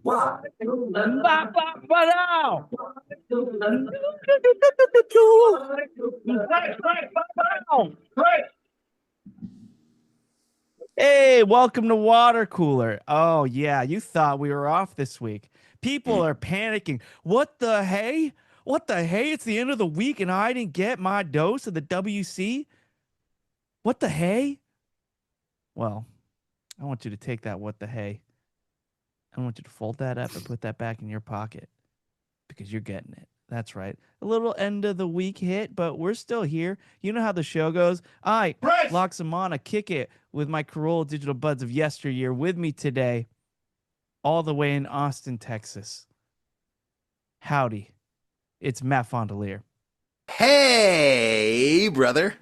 Ba-ba-ba-dow. Hey, welcome to Watercooler. Oh, yeah, you thought we were off this week. People are panicking. What the hey? What the hey? It's the end of the week and I didn't get my dose of the WC? What the hey? Well, I want you to take that what the hey. I want you to fold that up and put that back in your pocket because you're getting it. That's right. A little end of the week hit, but we're still here. You know how the show goes. I, Loxamana, kick it with my Corolla digital buds of yesteryear with me today, all the way in Austin, Texas. Howdy. It's Matt Fondelier. Hey, brother.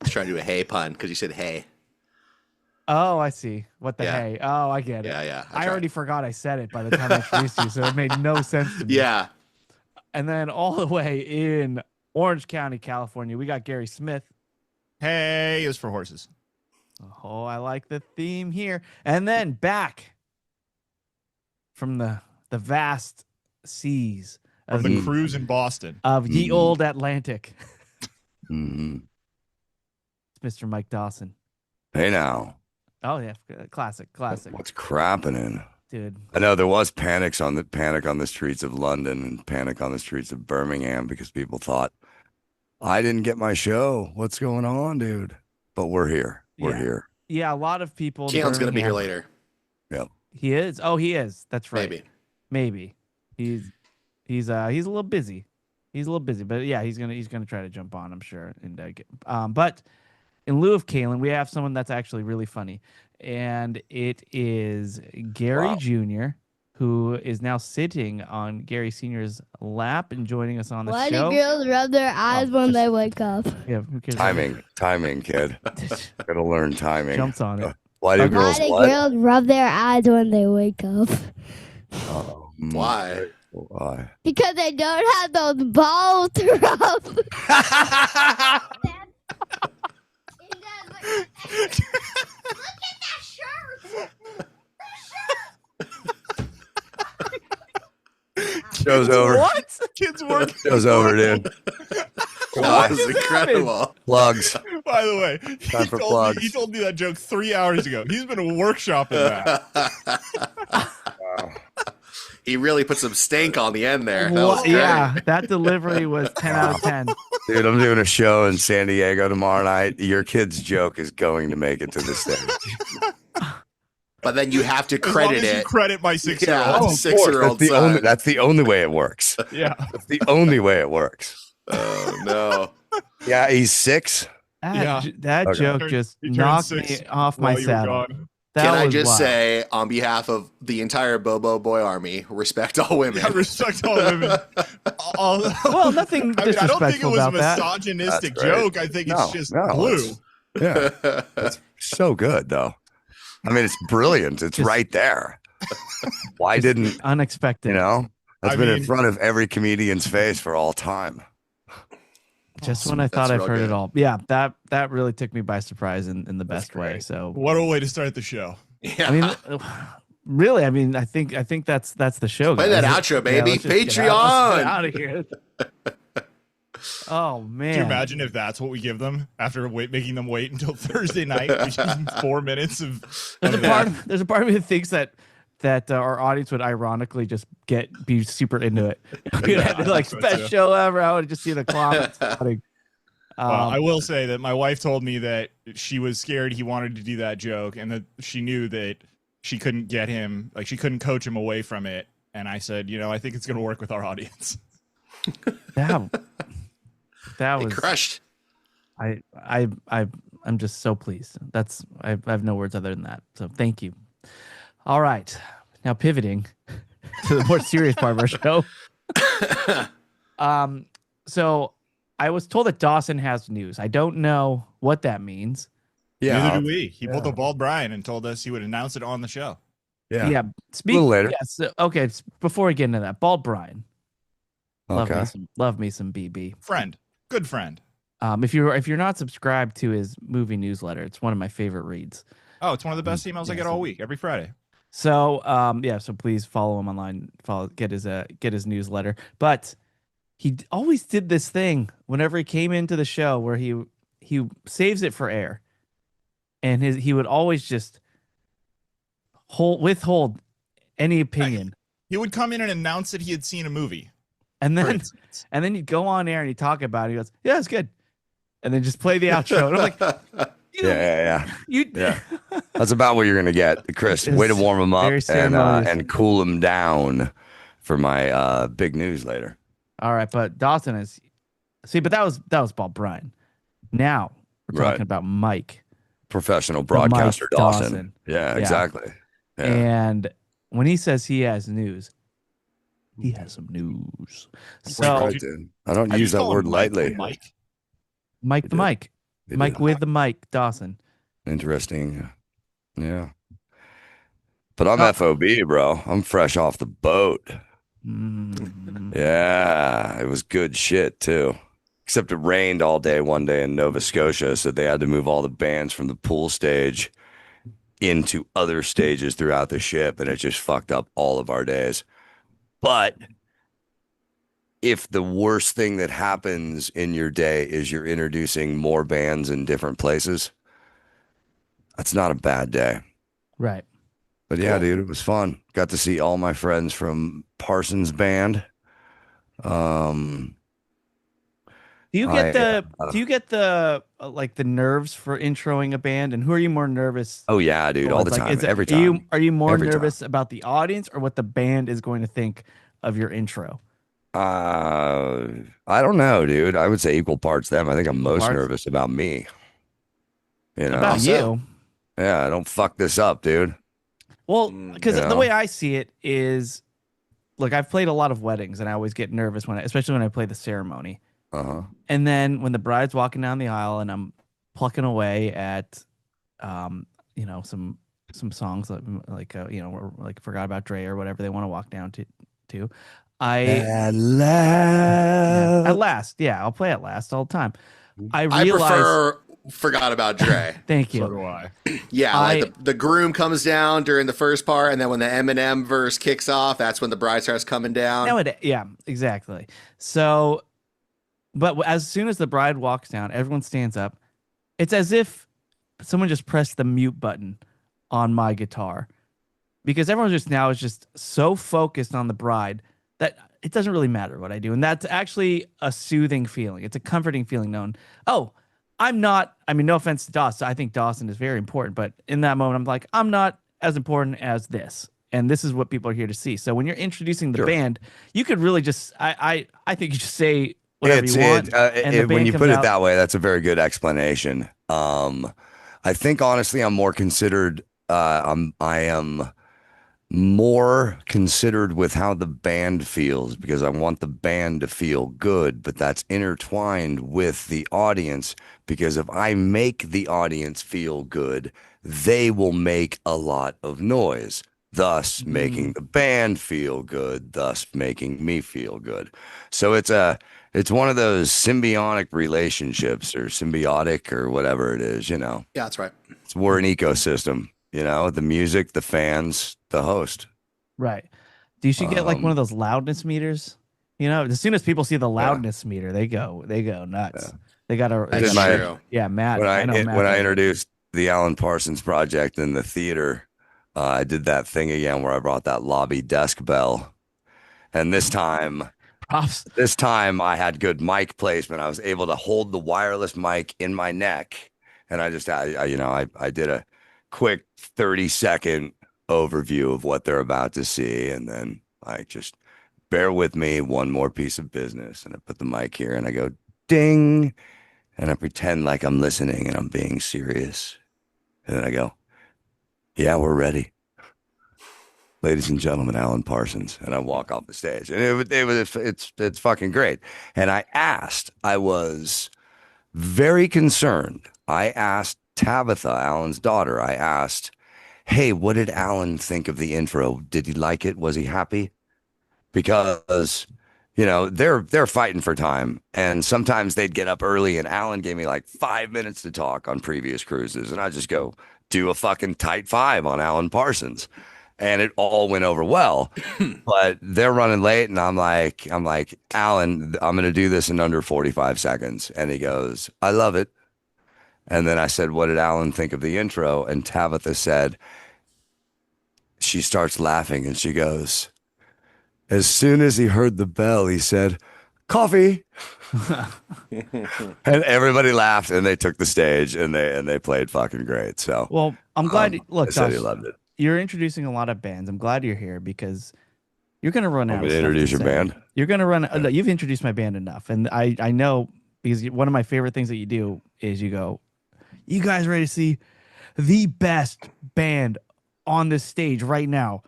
Let's try to do a hey pun because you said hey. Oh, I see. What the Yeah. hey? Oh, I get it. Yeah. I already forgot I said it by the time I introduced you, so it made no sense to me. Yeah. And then all the way in Orange County, California, we got Gary Smith. Hey, it was for horses. Oh, I like the theme here. And then back from the vast seas From the cruise in Boston. of ye old Atlantic. Mm-hmm. It's Mr. Mike Dawson. Hey now. Oh yeah, classic. What's crapping? Dude. I know there was panic on the streets of London and panic on the streets of Birmingham because people thought I didn't get my show. What's going on, dude? But we're here. We're here. Yeah, a lot of people. Keelan's gonna be here later. Yep. He is. Oh, he is. That's right. Maybe. He's a little busy. But yeah, he's gonna try to jump on, I'm sure. And but in lieu of Kalen, we have someone that's actually really funny, and it is Gary Jr., who is now sitting on Gary Sr.'s lap and joining us on the show. Why do girls rub their eyes when they wake up? Yeah, who cares? Timing, kid. Gotta learn timing. Jumps on it. Why do girls girls rub their eyes when they wake up? Why? Why? Because they don't have those balls to rub. Look at that shirt. Show's over. What? Kids work. Show's over, dude. That was incredible. Plugs. By the way, Time for plugs. he told me that joke 3 hours ago. He's been workshopping that. He really put some stank on the end there. That was great. Yeah, that delivery was 10 out of 10. Dude, I'm doing a show in San Diego tomorrow night. Your kid's joke is going to make it to the stage. But then you have to As long credit as you it. credit my 6-year-old. Yeah, 6-year-old son. That's the only way it works. Yeah. That's the only way it works. Oh no. Yeah, he's 6. That Okay. joke just He turned knocked 6 me off my while you were saddle. gone. Can I just wild. say, on behalf of the entire Bobo Boy Army, respect all women. I respect all women. Well, nothing I don't think it disrespectful was a about that. misogynistic That's right. joke. I think it's just blue. Yeah. It's so good, though. I mean, it's brilliant. It's Just- right there. Why didn't, Unexpected. that's I been in mean- front of every comedian's face for all time. Just when I thought I've real heard good. it all. Yeah, that really took me by surprise in the best way. great. So What a way to start the show. Yeah. I mean, really, I think that's the show. Play guys. that outro, baby. let's just get out- Patreon. let's get out of here. Oh man! Can you imagine if that's what we give them after making them wait until Thursday night? We just 4 minutes of There's a that. there's a part of me that thinks that our audience would ironically just be super into it. We'd have to, like, that's best it. show ever. I would just see the comments. Well, I will say that my wife told me that she was scared he wanted to do that joke and that she knew that she couldn't get him, like she couldn't coach him away from it. And I said, I think it's going to work with our audience. That It was crushed. I'm just so pleased. I have no words other than that. So thank you. All right, now pivoting to the more serious part of our show. So I was told that Dawson has news. I don't know what that means. Neither do we. He pulled a bald Brian and told us he would announce it on the show. Yeah. A little later. Yes. Okay. Before we get into that, Bald Brian. Okay. Love me some BB. Friend. Good friend. If you're not subscribed to his movie newsletter, it's one of my favorite reads. Oh, it's one of the best emails I get all week, every Friday. So yeah, so please follow him online, get his newsletter. But always did this thing whenever he came into the show where he saves it for air, and he would always just withhold any opinion. He would come in and announce that he had seen a movie. And then you'd go on air and you talk about it. He goes, "Yeah, it's good," and then just play the outro. And I'm like, yeah. That's about what you're gonna get, Chris. Way to warm him up and cool him down for my big news later. All right, but Dawson is but that was Bob Bryan. Now we're talking about Mike, professional broadcaster Mike Dawson. Yeah, exactly. Yeah. And when he says he has news, he has some news. So right, I don't use that word lightly. Mike with the mic, Dawson. Interesting. Yeah. But I'm FOB, bro. I'm fresh off the boat. Yeah, it was good shit too. Except it rained all day one day in Nova Scotia, so they had to move all the bands from the pool stage into other stages throughout the ship, and it just fucked up all of our days. But if the worst thing that happens in your day is you're introducing more bands in different places, that's not a bad day. Right. But yeah, dude, it was fun. Got to see all my friends from Parsons Band. Do you get the like the nerves for introing a band, and who are you more nervous? Oh yeah, dude, all the time, every time. Are you more nervous about the audience or what the band is going to think of your intro? I don't know, dude. I would say equal parts them. I think I'm most nervous about me. You know, about you. Yeah, I don't fuck this up, dude. Well, because the way I see it is, look, I've played a lot of weddings, and I always get nervous especially when I play the ceremony. And then when the bride's walking down the aisle, and I'm plucking away at, some songs like Forgot About Dre or whatever they want to walk down to. At last, yeah, I'll play at last all the time. I prefer Forgot About Dre. Thank you. So do I. Yeah, like the groom comes down during the first part, and then when the Eminem verse kicks off, that's when the bride starts coming down. Yeah, exactly. So, but as soon as the bride walks down, everyone stands up. It's as if someone just pressed the mute button on my guitar, because everyone is just so focused on the bride that it doesn't really matter what I do. And that's actually a soothing feeling. It's a comforting feeling knowing, no offense to Dawson. I think Dawson is very important, but in that moment, I'm like, I'm not as important as this. And this is what people are here to see. So when you're introducing the band, you could really just, I think you just say whatever you want. When you put it that way, that's a very good explanation. I think honestly, I'm more considered, I am more considered with how the band feels, because I want the band to feel good, but that's intertwined with the audience, because if I make the audience feel good, they will make a lot of noise, thus making the band feel good, thus making me feel good. So it's one of those symbiotic relationships, or symbiotic, or whatever it is, you know. Yeah, that's right. We're an ecosystem. You know, the music, the fans, the host. Right. You should get like one of those loudness meters. You know, as soon as people see the loudness meter, they go nuts. Yeah. They got to. Matt. When I introduced the Alan Parsons Project in the theater, I did that thing again where I brought that lobby desk bell, and this time I had good mic placement. I was able to hold the wireless mic in my neck, and I did a quick 30-second overview of what they're about to see, and then I just bear with me, one more piece of business, and I put the mic here and I go ding, and I pretend like I'm listening and I'm being serious, and then I go, yeah, we're ready, ladies and gentlemen, Alan Parsons, and I walk off the stage, and it's fucking great. And I was very concerned. I asked Tabitha, Alan's daughter, I asked, hey, what did Alan think of the intro? Did he like it? Was he happy? Because, you know, they're fighting for time, and sometimes they'd get up early, and Alan gave me like 5 minutes to talk on previous cruises, and I just go do a fucking tight 5 on Alan Parsons. and it all went over well. But they're running late, and I'm like, Alan, I'm going to do this in under 45 seconds. And he goes, I love it. And then I said, what did Alan think of the intro? And Tabitha said, she starts laughing and she goes, as soon as he heard the bell, he said, coffee. And everybody laughed and they took the stage and they played fucking great. So, well, I'm glad. Look, I said Josh, he loved it. you're introducing a lot of bands. I'm glad you're here because you're going to run out of stuff introduce to your say. band? You're going to run. No, you've introduced my band enough. And I know because one of my favorite things that you do is you go, you guys ready to see the best band on this stage right now?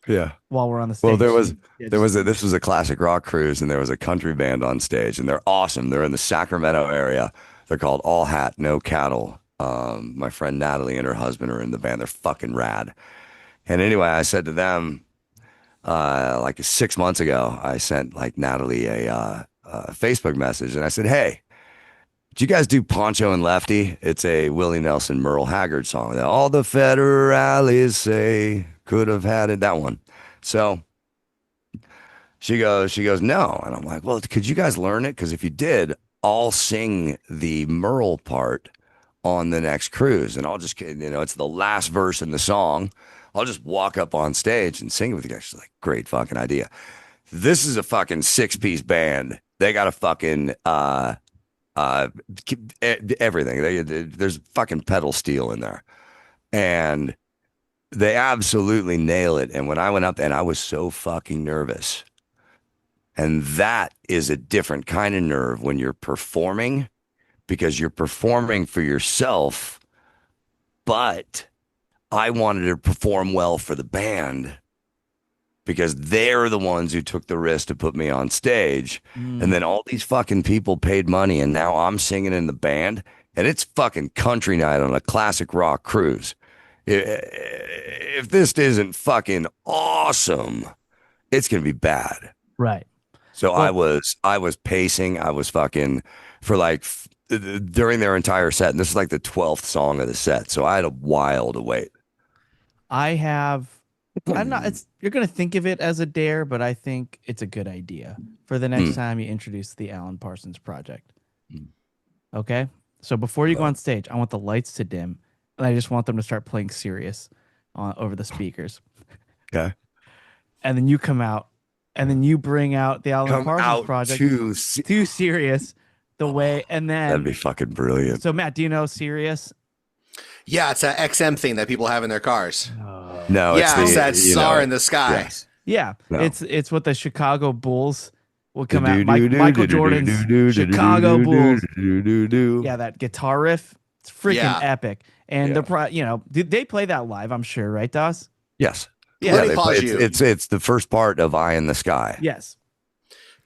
Yeah. While we're on the stage. Well, this was a classic rock cruise and there was a country band on stage and they're awesome. They're in the Sacramento area. They're called All Hat, No Cattle. My friend Natalie and her husband are in the band. They're fucking rad. And anyway, I said to them, like 6 months ago, I sent like Natalie a Facebook message and I said, hey, did you guys do Poncho and Lefty? It's a Willie Nelson, Merle Haggard song. All the federales say could have had it, that one. So she goes, no. And I'm like, well, could you guys learn it? Because if you did, I'll sing the Merle part on the next cruise. And I'll just, it's the last verse in the song. I'll just walk up on stage and sing it with you guys. She's like, great fucking idea. This is a fucking 6-piece band. They got a fucking, everything. There's fucking pedal steel in there. And they absolutely nail it. And when I went up and I was so fucking nervous. And that is a different kind of nerve when you're performing because you're performing for yourself. But I wanted to perform well for the band because they're the ones who took the risk to put me on stage. And then all these fucking people paid money and now I'm singing in the band and it's fucking country night on a classic rock cruise. If this isn't fucking awesome, it's going to be bad. Right. So I was pacing. I was fucking for like during their entire set. And this is like the 12th song of the set. So I had a while to wait. I'm not, you're going to think of it as a dare, but I think it's a good idea for the next time you introduce the Alan Parsons Project. Okay. So before you go on stage, I want the lights to dim and I just want them to start playing Sirius over the speakers. Okay. And then you come out and then you bring out the Alan Parsons Project to Sirius the way. And then that'd be fucking brilliant. So Matt, do you know Sirius? Yeah, it's an XM thing that people have in their cars. No, it's that SAR in the sky. Yes. Yeah, no. It's what the Chicago Bulls will come out. Michael Jordan's Chicago Bulls. Yeah, that guitar riff, it's freaking epic. And they're they play that live, I'm sure, right, Doss? Yes. Yeah, it's the first part of Eye in the Sky. Yes.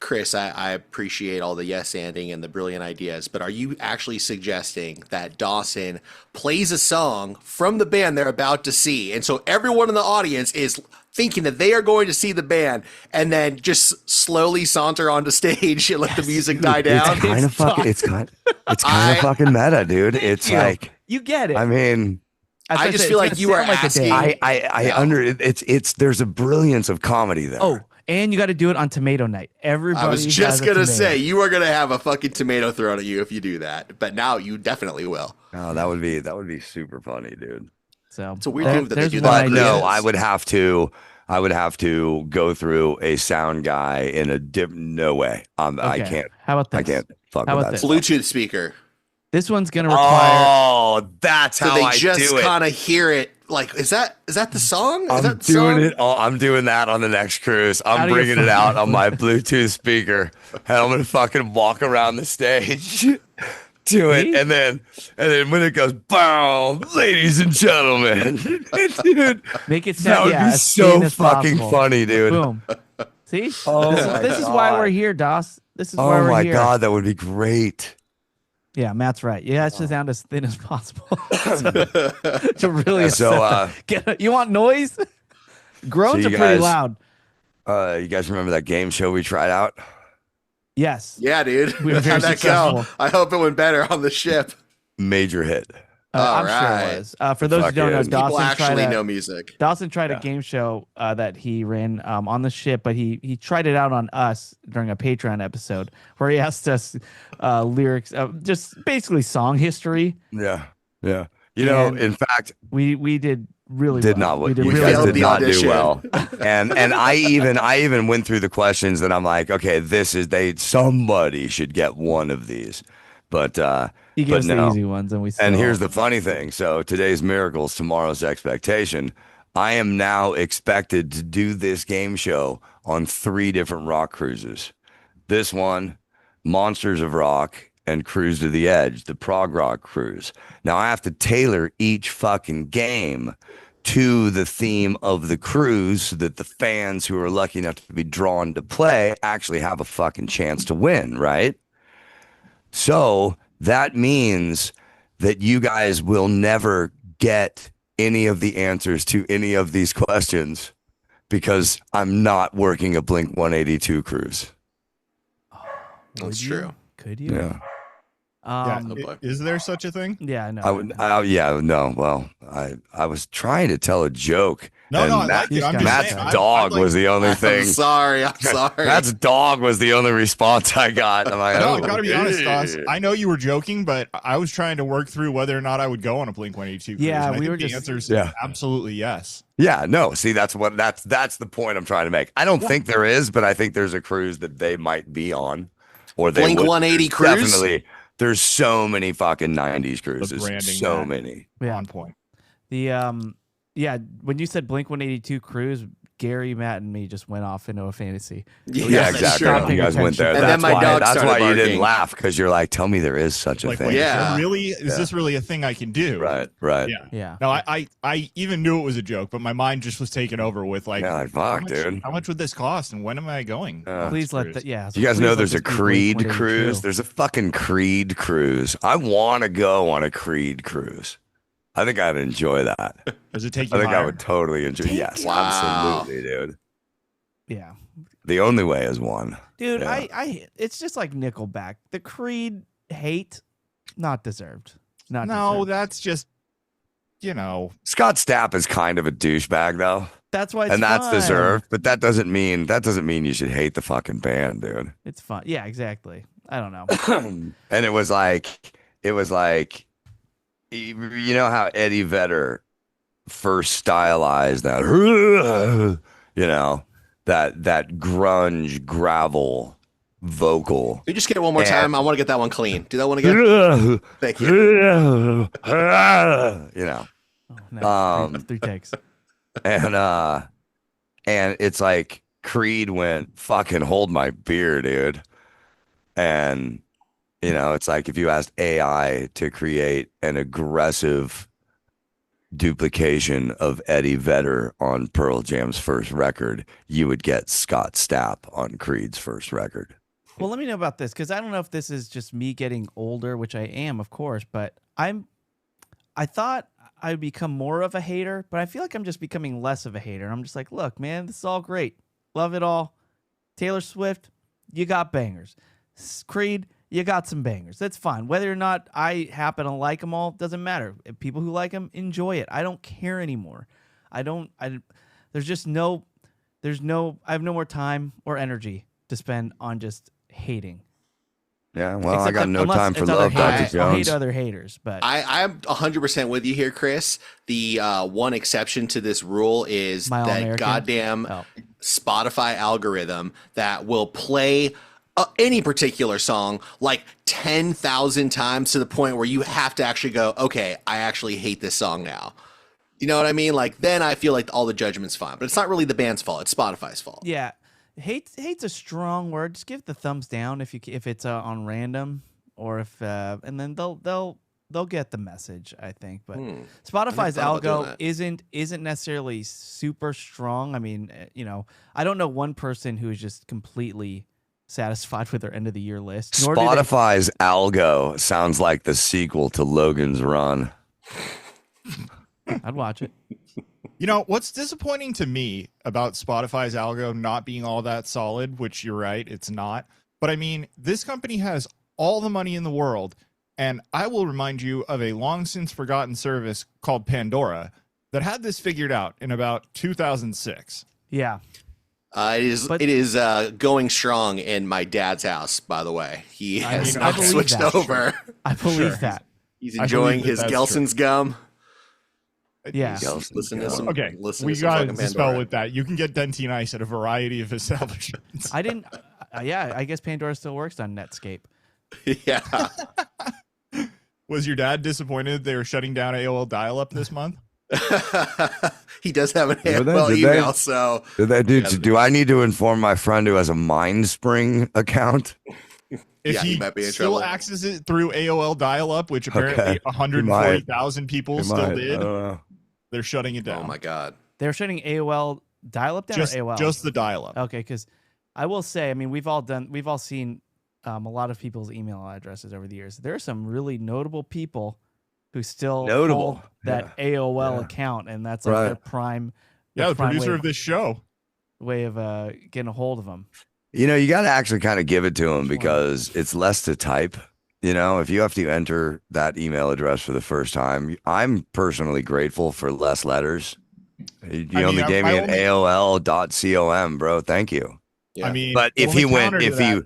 Chris, I appreciate all the yes-anding and the brilliant ideas, but are you actually suggesting that Dawson plays a song from the band they're about to see, and so everyone in the audience is thinking that they are going to see the band, and then just slowly saunter onto stage and let the music die down? It's kind of fucking. It's kind of fucking meta, dude. It's like you get it. I mean. I just feel like you are asking. There's a brilliance of comedy there. Oh, and you got to do it on Tomato Night. Everybody. I was just gonna say you are gonna have a fucking tomato thrown at you if you do that, but now you definitely will. Oh, that would be super funny, dude. So it's a weird move that they do. But no, I would have to go through a sound guy in a no way. I can't. How about this? I can't fuck with that. Bluetooth speaker. This one's gonna require. Oh, that's how I do it. So they just kind of hear it. Like, is that the song? I'm doing that on the next cruise. I'm bringing it out on my Bluetooth speaker, and I'm gonna fucking walk around the stage to it, and then when it goes, boom, ladies and gentlemen, dude, make it sound. That would be so fucking funny, dude. Boom. See? This is why we're here, Doss. This is why we're here. Oh my god, that would be great. Yeah, Matt's right. Yeah, it's just sound as thin as possible to really. You want noise? Groans are pretty loud. You guys remember that game show we tried out? Yes. Yeah, dude. We were very How'd that go? I hope it went better on the ship. Major hit. All I'm sure right. it was. For those who Fuck don't know, is. People Dawson actually tried know music. a game show that he ran on the ship, but he tried it out on us during a Patreon episode where he asked us lyrics, just basically song history. Yeah. Yeah. You know, And in fact, we did really did well. not We did you really guys failed did the not audition. do well. And I even went through the questions and I'm like, okay, somebody should get one of these. But He gave but us the no. easy ones, and we. And still- here's the funny thing. So today's miracles, tomorrow's expectation. I am now expected to do this game show on 3 different rock cruises. This one, Monsters of Rock and Cruise to the Edge, the prog rock cruise. Now I have to tailor each fucking game to the theme of the cruise so that the fans who are lucky enough to be drawn to play actually have a fucking chance to win, right? So that means that you guys will never get any of the answers to any of these questions because I'm not working a Blink 182 cruise. Would That's you? true. Could you? Yeah. Yeah. Um, boy. Is there such a thing? yeah, no. I would, yeah, no. Well, I was trying to tell a joke. No, and no, I Matt- like it. I'm just Matt's saying. dog I'd like- was the only I'm thing. sorry. I'm sorry. Matt's dog was the only response I got. I'm like, No, oh, I gotta be honest, Doss. I know you were joking, but I was trying to work through whether or not I would go on a Blink 182 cruise. Yeah, and I we think were the just- answer's Yeah. absolutely yes. Yeah, no. See, that's the point I'm trying to make. I don't think there is, but I think there's a cruise that they might be on, or they Blink would. 180 There's cruise? Definitely, there's so many fucking '90s cruises. branding, So Matt. many. Yeah. On point. The yeah, when you said Blink 182 cruise, Gary, Matt, and me just went off into a fantasy. Yeah, that's exactly. true. You guys went there. And then That's my why. dog That's started why you didn't barking. laugh because you're like, tell me there is such a Like, thing. wait, Yeah. really? Is this really a thing I can do? Right. Right. Yeah. Yeah. No, I even knew it was a joke, but my mind just was taken over with like, Yeah, like, how fuck, much, dude. how much would this cost, and when am I going? Please let cruise. the yeah. Do you guys please know let there's this a be Blink Creed 182. cruise? There's a fucking Creed cruise. I want to go on a Creed cruise. I think I'd enjoy that. Does it take you I think I higher? would totally enjoy. Yes, Wow. absolutely, dude. Yeah. The only way is one. Dude, Yeah. I it's just like Nickelback. The Creed hate, not deserved. Not No, deserved. that's just, you know, Scott Stapp is kind of a douchebag though, That's why it's and that's fun. deserved. But that doesn't mean you should hate the fucking band, dude. It's fun. Yeah, exactly. I don't know. And it was like, you know how Eddie Vedder first stylized that, you know, that grunge gravel vocal. Can you just get it one more Yeah. time? I want to get that one clean. Do that one again. You Thank you. know, Oh, no, three takes. and it's like Creed went, fucking hold my beer, dude. And you know, it's like if you asked AI to create an aggressive duplication of Eddie Vedder on Pearl Jam's first record, you would get Scott Stapp on Creed's first record. Well, let me know about this because I don't know if this is just me getting older, which I am, of course, but I thought I'd become more of a hater, but I feel like I'm just becoming less of a hater. I'm just like, look, man, this is all great. Love it all. Taylor Swift, you got bangers. Creed, you got some bangers. That's fine. Whether or not I happen to like them all doesn't matter. If people who like them enjoy it. I don't care anymore. I have no more time or energy to spend on just hating. Yeah, well, I Except got that- no unless time for it's other love, Dr. haters. I'll hate Jones. other haters, but I'm 100% with you here, Chris. The one exception to this rule is Smile that American? goddamn Oh. Spotify algorithm that will play any particular song like 10,000 times to the point where you have to actually go, okay, I actually hate this song now. You know what I mean? Like, then I feel like all the judgment's fine. But it's not really the band's fault. It's Spotify's fault. yeah, hate's a strong word. Just give the thumbs down if it's on random or if and then they'll get the message, I think. But Spotify's thought about doing algo that. isn't necessarily super strong. I mean, you know, I don't know one person who is just completely satisfied with their end of the year list. Nor do they- Spotify's algo sounds like the sequel to Logan's Run. I'd watch it. You know, what's disappointing to me about Spotify's algo not being all that solid, which you're right, it's not. But I mean, this company has all the money in the world, And I will remind you of a long since forgotten service called Pandora that had this figured out in about 2006. Yeah. It is going strong in my dad's house, by the way. He has I not believe switched that. over. I believe that. He's I enjoying believe that his that's Gelson's gum. Yeah. Gelson's Listen to gum. some. Okay, Listen we to some got fucking to spell Pandora. with that. You can get Dentine Ice at a variety of establishments. I didn't. Yeah, I guess Pandora still works on Netscape. Yeah. Was your dad disappointed they were shutting down AOL dial-up this month? He does have an Did they? AOL Did they? email, so Do I need to inform my friend who has a MindSpring account? If Yeah, he he might be in still trouble. accesses it through AOL dial-up, which apparently Okay. 140,000 people He still might. I did, don't know. they're shutting it down. oh my god. They're shutting AOL dial-up down just, or AOL? just the dial-up. Okay, because I will say, I mean, we've all seen a lot of people's email addresses over the years. There are some really notable people who still Notable, hold that AOL yeah. account, and that's like Right. their prime. Yeah, their the prime producer way, of this show. way of getting a hold of them. You know, you got to actually kind of give it to him because it's less to type. You know, if you have to enter that email address for the first time, I'm personally grateful for less letters. You I only mean, gave I me an only- AOL.com, bro. Thank you. Yeah. I mean, But the if only he went, counter to if that- he,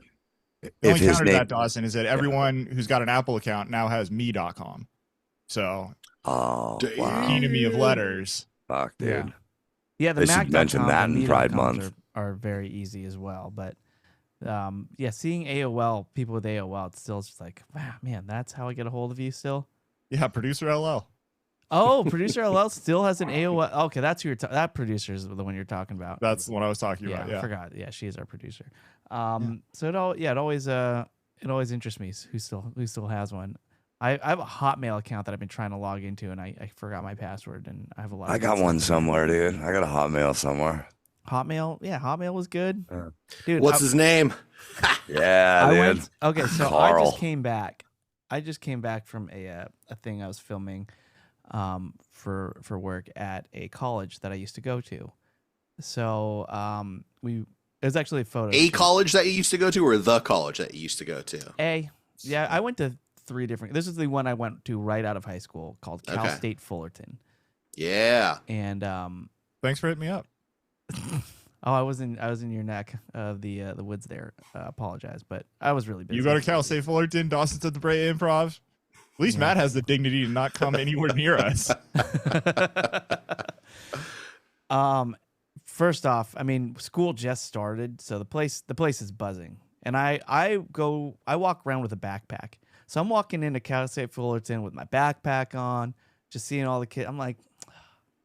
the if only his counter to name, that, Dawson, is that everyone who's got an Apple account now has me.com. So, oh, wow. enemy of letters. Fuck, dude. Yeah. Yeah, the They should Mac.coms mention that and in Pride me.coms Month. are very easy as well. But yeah, seeing AOL, people with AOL, it's still just like, wow, man, that's how I get a hold of you still. Yeah, producer LL. Oh, producer LL still has an AOL. Okay, that's who you're that producer is the one you're talking about. That's what I was talking yeah, about. I Yeah. forgot. Yeah, she is our producer. So it always interests me who still has one. I have a Hotmail account that I've been trying to log into, and I forgot my password, and I have a lot. I of got good one stuff in there. somewhere, dude. I got a Hotmail somewhere. Hotmail, yeah, Hotmail was good, dude. What's his name? Yeah, I dude. went. Okay, so I Carl. just came back. I just came back from a thing I was filming, for work at a college that I used to go to. So it was actually a photo. A shoot. college that you used to go to, or the college that you used to go to? Yeah, I went to 3 different. This is the one I went to right out of high school called Cal Okay. State Fullerton. Yeah. And Thanks for hitting me up. I was in your neck of the woods there. Apologize, but I was really busy. You go to Cal State Fullerton, Dawson's at the Bray Improv. At least Matt has the dignity to not come anywhere near us. First off, I mean, school just started, so the place is buzzing. And I walk around with a backpack. So I'm walking into Cal State Fullerton with my backpack on, just seeing all the kids. I'm like,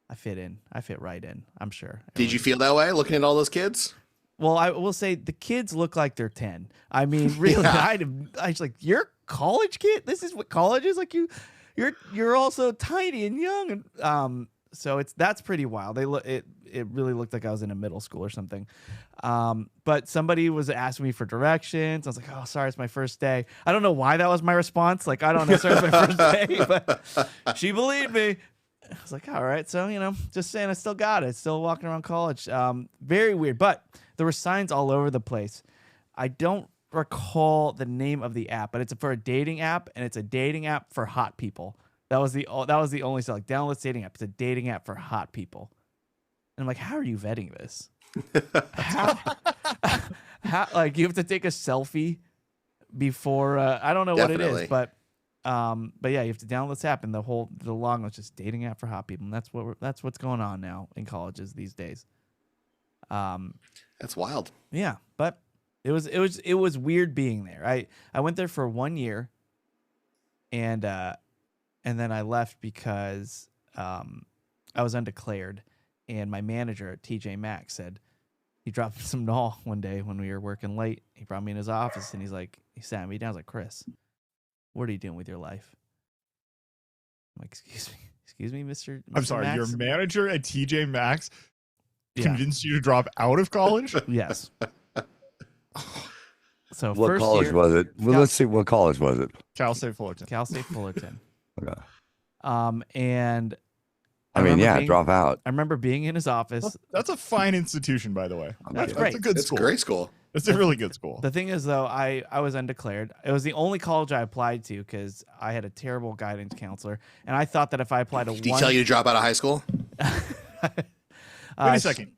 I fit in. I fit right in, I'm sure. Did you feel that way looking at all those kids? Well, I will say the kids look like they're 10. I mean, really, Yeah. I was like, you're a college kid? This is what college is? Like you're also tiny and young. And so that's pretty wild. It really looked like I was in a middle school or something. But somebody was asking me for directions. I was like, oh, sorry, it's my first day. I don't know why that was my response. Like, I don't know, sorry, it's my first day, but she believed me. I was like, all right. So, just saying I still got it. Still walking around college. Very weird. But there were signs all over the place. I don't recall the name of the app, but it's for a dating app, and it's a dating app for hot people. That was the only stuff. Like, download this dating app. It's a dating app for hot people. And I'm like, how are you vetting this? how like you have to take a selfie before I don't know Definitely. what it is, but yeah, you have to download this app, and the log was just dating app for hot people, and that's what's going on now in colleges these days. That's wild. Yeah, but it was weird being there. I went there for 1 year, and then I left because I was undeclared, and my manager at TJ Maxx said he dropped some null one day when we were working late. He brought me in his office, and he sat me down. I was like, Chris, what are you doing with your life? I'm like, excuse me, Mr. I'm sorry, Maxx? your manager at TJ Maxx Yeah. convinced you to drop out of college? Yes. So What first college year, was it? Well, Cal- let's see. What college was it? Cal State Fullerton. Cal State Fullerton. Okay. And I mean, remember yeah, being- drop out. I remember being in his office. That's a fine institution, by the way. That's That's great. a good It's school. a great school. It's a really good school. The thing is, though, I was undeclared. It was the only college I applied to because I had a terrible guidance counselor, and I thought that if I applied to Did he tell you to drop out of high school? Wait a second.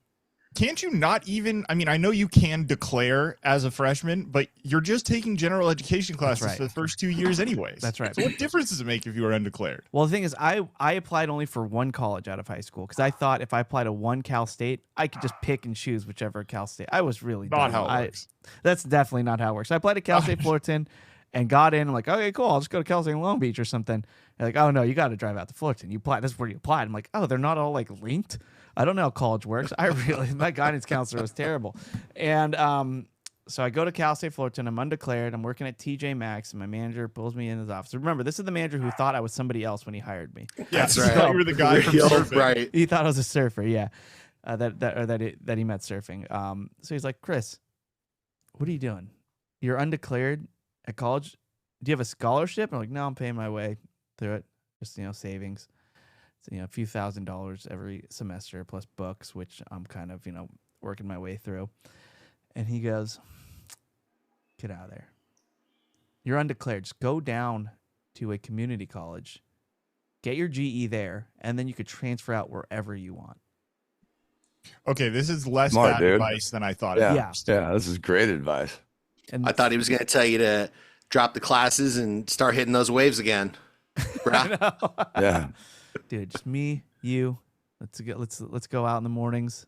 Can't you not even? I mean, I know you can declare as a freshman, but you're just taking general education classes right. for the first 2 years, anyways. That's right. So what difference does it make if you were undeclared? Well, the thing is, I applied only for one college out of high school because I thought if I applied to one Cal State, I could just pick and choose whichever Cal State. I was really Not dumb. how it works. That's definitely not how it works. I applied to Cal State Fullerton and got in. I'm like, okay, cool. I'll just go to Cal State Long Beach or something. They're like, oh no, you got to drive out to Fullerton. You apply. That's where you applied. I'm like, oh, they're not all like linked. I don't know how college works. My guidance counselor was terrible. And so I go to Cal State Fullerton. I'm undeclared. I'm working at TJ Maxx, and my manager pulls me in his office. Remember, this is the manager who thought I was somebody else when he hired me. Yes, right. I thought you were the guy from surfing. Right. He thought I was a surfer. Yeah, that he met surfing. So he's like, Chris, what are you doing? You're undeclared at college. Do you have a scholarship? I'm like, no, I'm paying my way through it. Just savings. So, a few $1,000s every semester plus books, which I'm kind of, working my way through. And he goes, get out of there. You're undeclared. Just go down to a community college, get your GE there, and then you could transfer out wherever you want. Okay, this is less Smart, bad dude. advice than I thought. Yeah. Yeah. Yeah. This is great advice. And I thought he was going to tell you to drop the classes and start hitting those waves again. Bruh. Yeah. dude, just me, you. Let's go out in the mornings.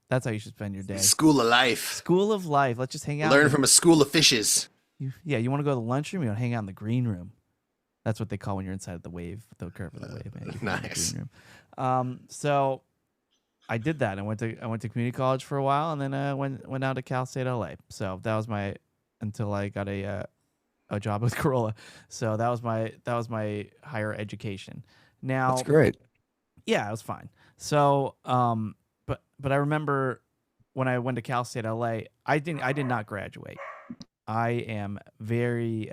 That's how you should spend your day. School of life. School of life. Let's just hang out. Learn from a school of fishes. You want to go to the lunchroom? You want to hang out in the green room. That's what they call when you're inside the wave, the curve of the wave. Man. You can go in the Nice. green room. So I did that. I went to community college for a while, and then went out to Cal State LA. So that was until I got a job with Corolla. So that was my higher education. Now That's great. yeah, it was fine. So but I remember when I went to Cal State LA, I did not graduate. I am very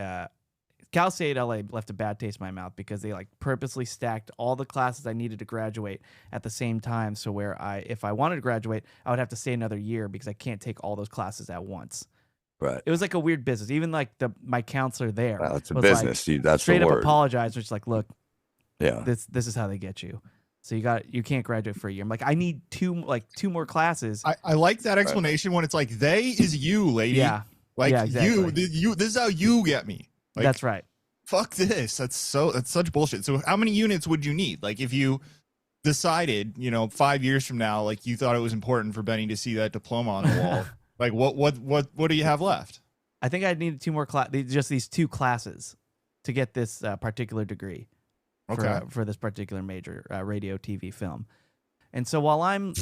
Cal State LA left a bad taste in my mouth because they purposely stacked all the classes I needed to graduate at the same time. So if I wanted to graduate, I would have to stay another year because I can't take all those classes at once. Right. It was like a weird business. Even my counselor there, Well, it's a was business. That's straight the up word. apologized, which look, Yeah. this is how they get you. So you can't graduate for a year. I'm like, I need two more classes. I like that explanation when it's like they is you, lady. Yeah. Like Yeah, exactly. you this is how you get me. Like, That's right. fuck this. That's such bullshit. So how many units would you need? Like if you decided, 5 years from now, like you thought it was important for Benny to see that diploma on the wall, like what do you have left? I think I needed two more just these two classes to get this particular degree for this particular major, radio, TV, film. And so while I'm,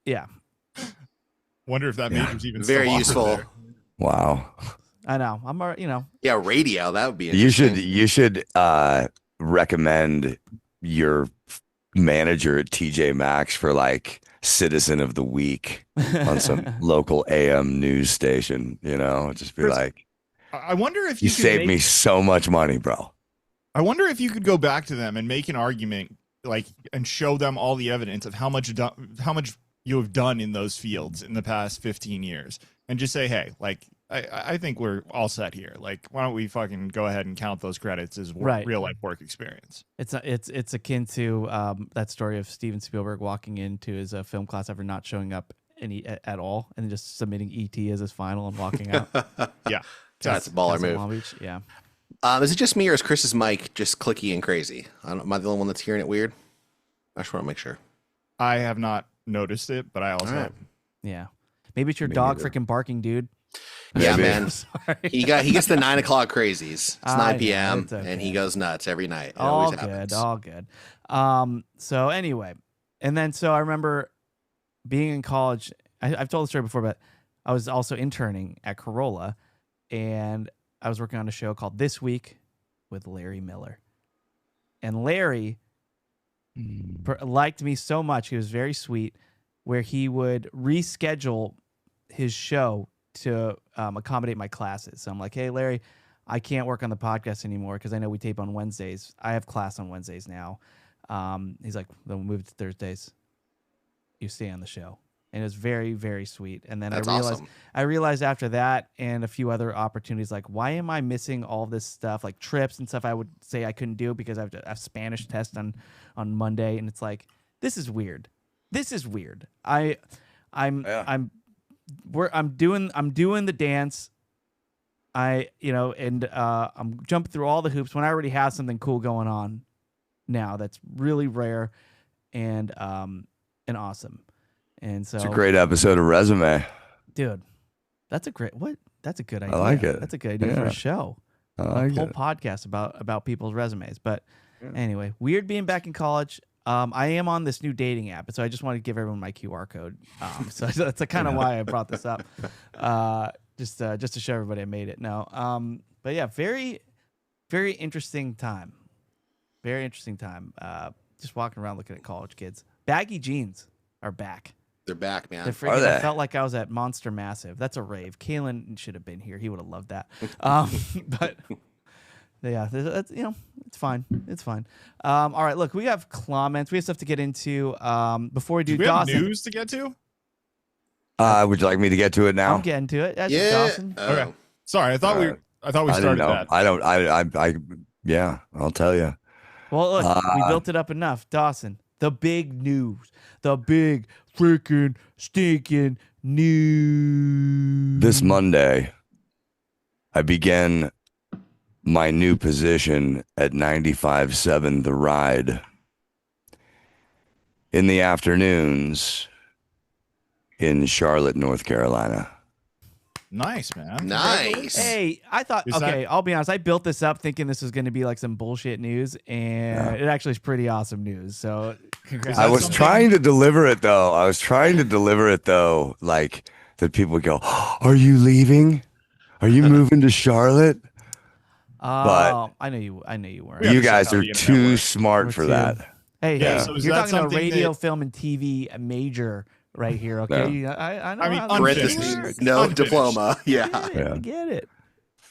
yeah, Wonder if that major's even Very still offered useful. there. Wow. I know I'm, Yeah, radio. That would be You interesting. should recommend your manager at TJ Maxx for Citizen of the Week on some local AM news station. Just be Chris, like, I wonder if you could saved make- me so much money, bro. I wonder if you could go back to them and make an argument, and show them all the evidence of how much you have done in those fields in the past 15 years, and just say, hey, I think we're all set here. Like, why don't we fucking go ahead and count those credits as Right. real life work experience? it's akin to that story of Steven Spielberg walking into his film class after not showing up at all and just submitting ET as his final and walking out. Yeah. That's a baller Castle move. Long Beach. Yeah. Is it just me or is Chris's mic just clicky and crazy? Am I the only one that's hearing it weird? I just want to make sure. I have not noticed it, but I also All right. Yeah. Maybe it's your Me dog neither. freaking barking, dude. Yeah, Maybe. man. Sorry. He gets the 9 o'clock crazies. It's I 9 know, p.m. it's okay. and he goes nuts every night. It All always good, happens. all good. So anyway, and then so I remember being in college. I've told the story before, but I was also interning at Corolla, and I was working on a show called This Week with Larry Miller. And Larry liked me so much; he was very sweet, where he would reschedule his show to accommodate my classes. So I'm like, hey, Larry, I can't work on the podcast anymore because I know we tape on Wednesdays. I have class on Wednesdays now. He's like, then we'll move it to Thursdays. You stay on the show. and it was very, very sweet. And then That's I realized after that and a few other opportunities, like, why am I missing all this stuff, like trips and stuff I would say I couldn't do because I have a Spanish test on Monday, and it's like, this is weird. This is weird. I'm doing the dance. I'm jumping through all the hoops when I already have something cool going on now that's really rare and awesome. And so It's a great episode of Resume. dude, that's a good idea. I like it. That's a good idea for Yeah. a show. I like a whole it. podcast about people's resumes. But anyway, weird being back in college. I am on this new dating app, so I just wanted to give everyone my QR code. So that's kind of why I brought this up, just to show everybody I made it. No, but yeah, very, very interesting time. Very interesting time. Just walking around looking at college kids. Baggy jeans are back. They're back, man. They're freaking, I felt like I was at Monster Massive. That's a rave. Kalen should have been here. He would have loved that. But yeah, that's, it's fine. It's fine. All right, look, we have comments. We have stuff to get into. Before we do, Do we have Dawson, news to get to? Would you like me to get to it now? I'm getting to it. That's Yeah. Dawson. Okay. Sorry, I thought we I didn't started know. that. I don't. Yeah, I'll tell you. Well, look, we built it up enough. Dawson, the big news. The big freaking stinking news. This Monday, I began my new position at 95.7 The Ride in the afternoons in Charlotte, North Carolina. Nice, man. Nice. Hey, I thought, I'll be honest. I built this up thinking this was going to be like some bullshit news, and it actually is pretty awesome news. So, congrats. I was trying to deliver it though. Like that people would go, "Are you leaving? Are you moving to Charlotte?" Oh, I know you weren't. You guys on are the internet too work. smart We're for too- that. Hey, Yeah, hey, so is you're that talking about something radio, that- film, and TV major right here. Okay, I know. I mean, how unfinished. this Parentheses, works. no Unfinished. diploma. Yeah. I get it.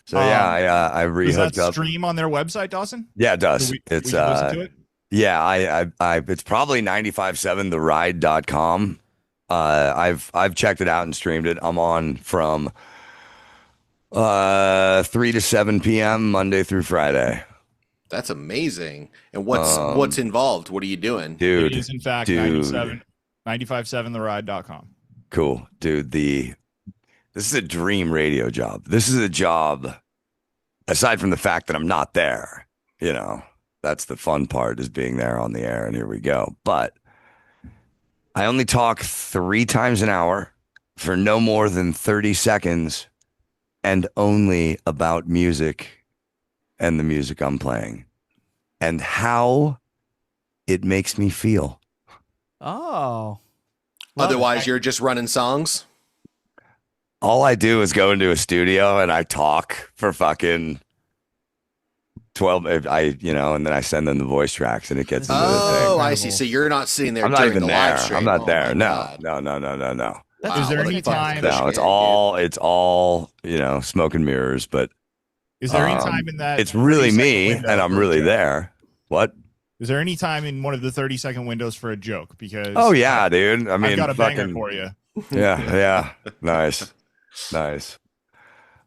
So yeah, I Does that rehooked up. stream on their website, Dawson? Yeah, it does. So we It's can listen to it? yeah, I it's probably 957theride.com. I've checked it out and streamed it. I'm on from 3 to 7 p.m. Monday through Friday. That's amazing. And what's involved? What are you doing? Dude, It is, in fact, dude. 957theride.com. Cool. Dude, this is a dream radio job. This is a job, aside from the fact that I'm not there, that's the fun part, is being there on the air, and here we go. But I only talk 3 times an hour for no more than 30 seconds and only about music and the music I'm playing and how it makes me feel. Oh. Otherwise, you're just running songs. All I do is go into a studio and I talk for fucking 12. And then I send them the voice tracks and it gets into the thing. Oh, I Incredible. see. So you're not sitting there I'm not during even the there. live stream. I'm not Oh there. my No, God. no. That's Is there what any a fun time- position. No, it's all, smoke and mirrors, but Is there any time in that? it's really 30-second me window and I'm for a really joke? there. What? Is there any time in one of the 30-second windows for a joke? Because Oh yeah, dude. I mean, I've got a banger fucking, for you. yeah. Nice.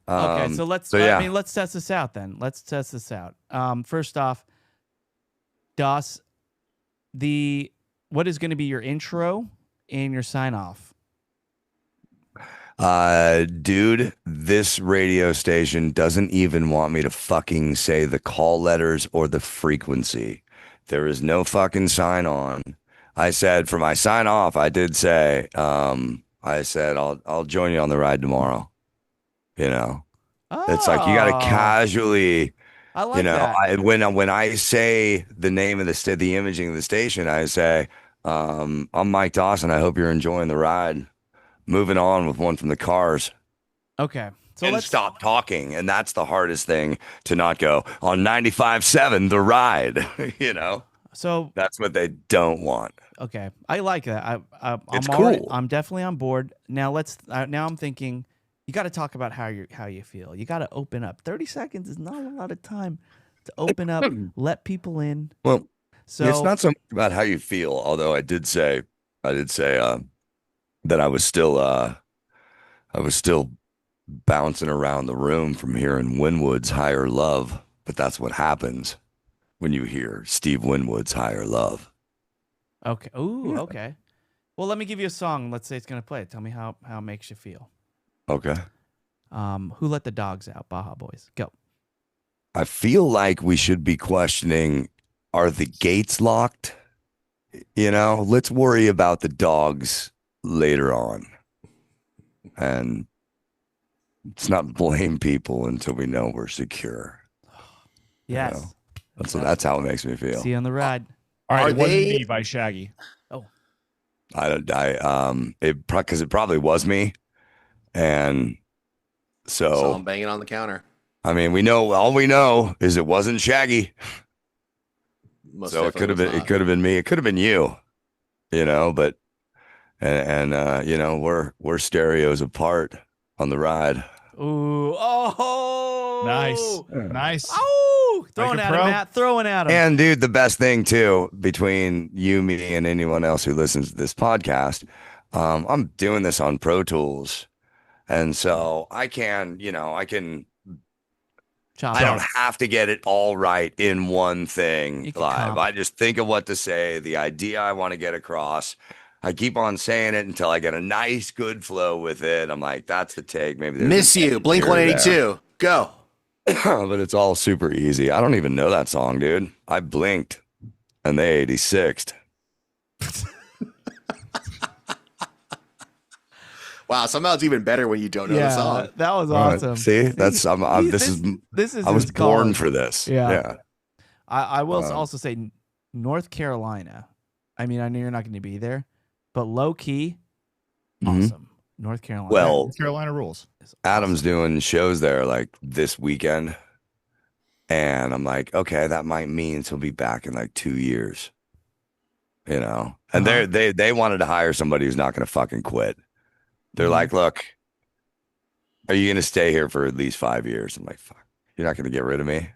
Okay, so let's let's test this out then. Let's test this out. First off, Doss, what is going to be your intro and your sign off? Dude, this radio station doesn't even want me to fucking say the call letters or the frequency. There is no fucking sign on. I said for my sign off, I did say, I said I'll join you on the ride tomorrow. It's like you got to casually, I like that. when I say the name of the imaging of the station, I say, I'm Mike Dawson. I hope you're enjoying the ride. Moving on with one from the Cars. Okay, so And let's stop talking. And that's the hardest thing, to not go on 95.7 The Ride. So That's what they don't want. okay, I like that. It's I'm cool. I'm definitely on board. Now now I'm thinking you got to talk about how you feel. You got to open up. 30 seconds is not a lot of time to open up, let people in. Well, So it's not so much about how you feel, although I did say, that I was still bouncing around the room from hearing Winwood's Higher Love, but that's what happens when you hear Steve Winwood's Higher Love. Okay. Ooh, okay. Well, let me give you a song. Let's say it's gonna play it. Tell me how it makes you feel. Okay. Who Let the Dogs Out? Baja Boys. Go. I feel like we should be questioning, are the gates locked? Let's worry about the dogs later on. And let's not blame people until we know we're secure. Yes. That's how it makes me feel. See you on the ride. All right, Are it wasn't they- me by Shaggy. Because it probably was me. And So I'm so, banging on the counter. I mean, all we know is it wasn't Shaggy. Most So it could have definitely been, was it could have been me. It could have been you, but, we're stereos apart on the ride. Ooh. Oh. Nice. Oh. Throwing Like a at him, pro. Matt. Throwing at him. And dude, the best thing too, between you, me, and anyone else who listens to this podcast, I'm doing this on Pro Tools. And so I don't Chop it. have to get it all right in one thing You can live. comp. I just think of what to say, the idea I want to get across. I keep on saying it until I get a nice, good flow with it. I'm like, that's the take. Maybe there's Miss You, Blink here or there. 182. Go. But it's all super easy. I don't even know that song, dude. I blinked and they 86'd. Wow, somehow it's even better when you don't know the Yeah, song. that was All right, awesome. see, that's This is I was his born calling. for this. Yeah. I will Um, also say North Carolina. I mean, I know you're not going to be there, but low key, Mhm. awesome. North Carolina. Well, North Carolina rules. is Adam's awesome. doing shows there like this weekend. And I'm like, okay, that might mean he'll be back in like 2 years. And Uh-huh. they wanted to hire somebody who's not going to fucking quit. They're Mhm. like, look, are you going to stay here for at least 5 years? I'm like, fuck, you're not going to get rid of me.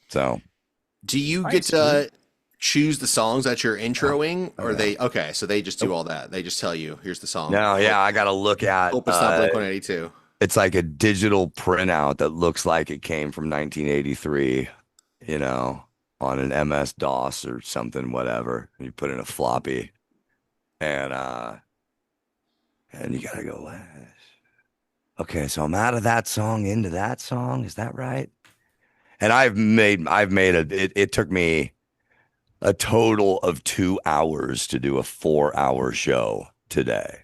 So, Do you Nice, get to choose the songs that you're introing, or yeah. they? Okay, so they just do all that. They just tell you, "Here's the song." no, yeah, I got to look at, Hope it's not Blink 182. it's like a digital printout that looks like it came from 1983, on an MS-DOS or something, whatever. You put in a floppy and you gotta go, okay, so I'm out of that song into that song. Is that right? And I've made it took me a total of 2 hours to do a 4-hour show today.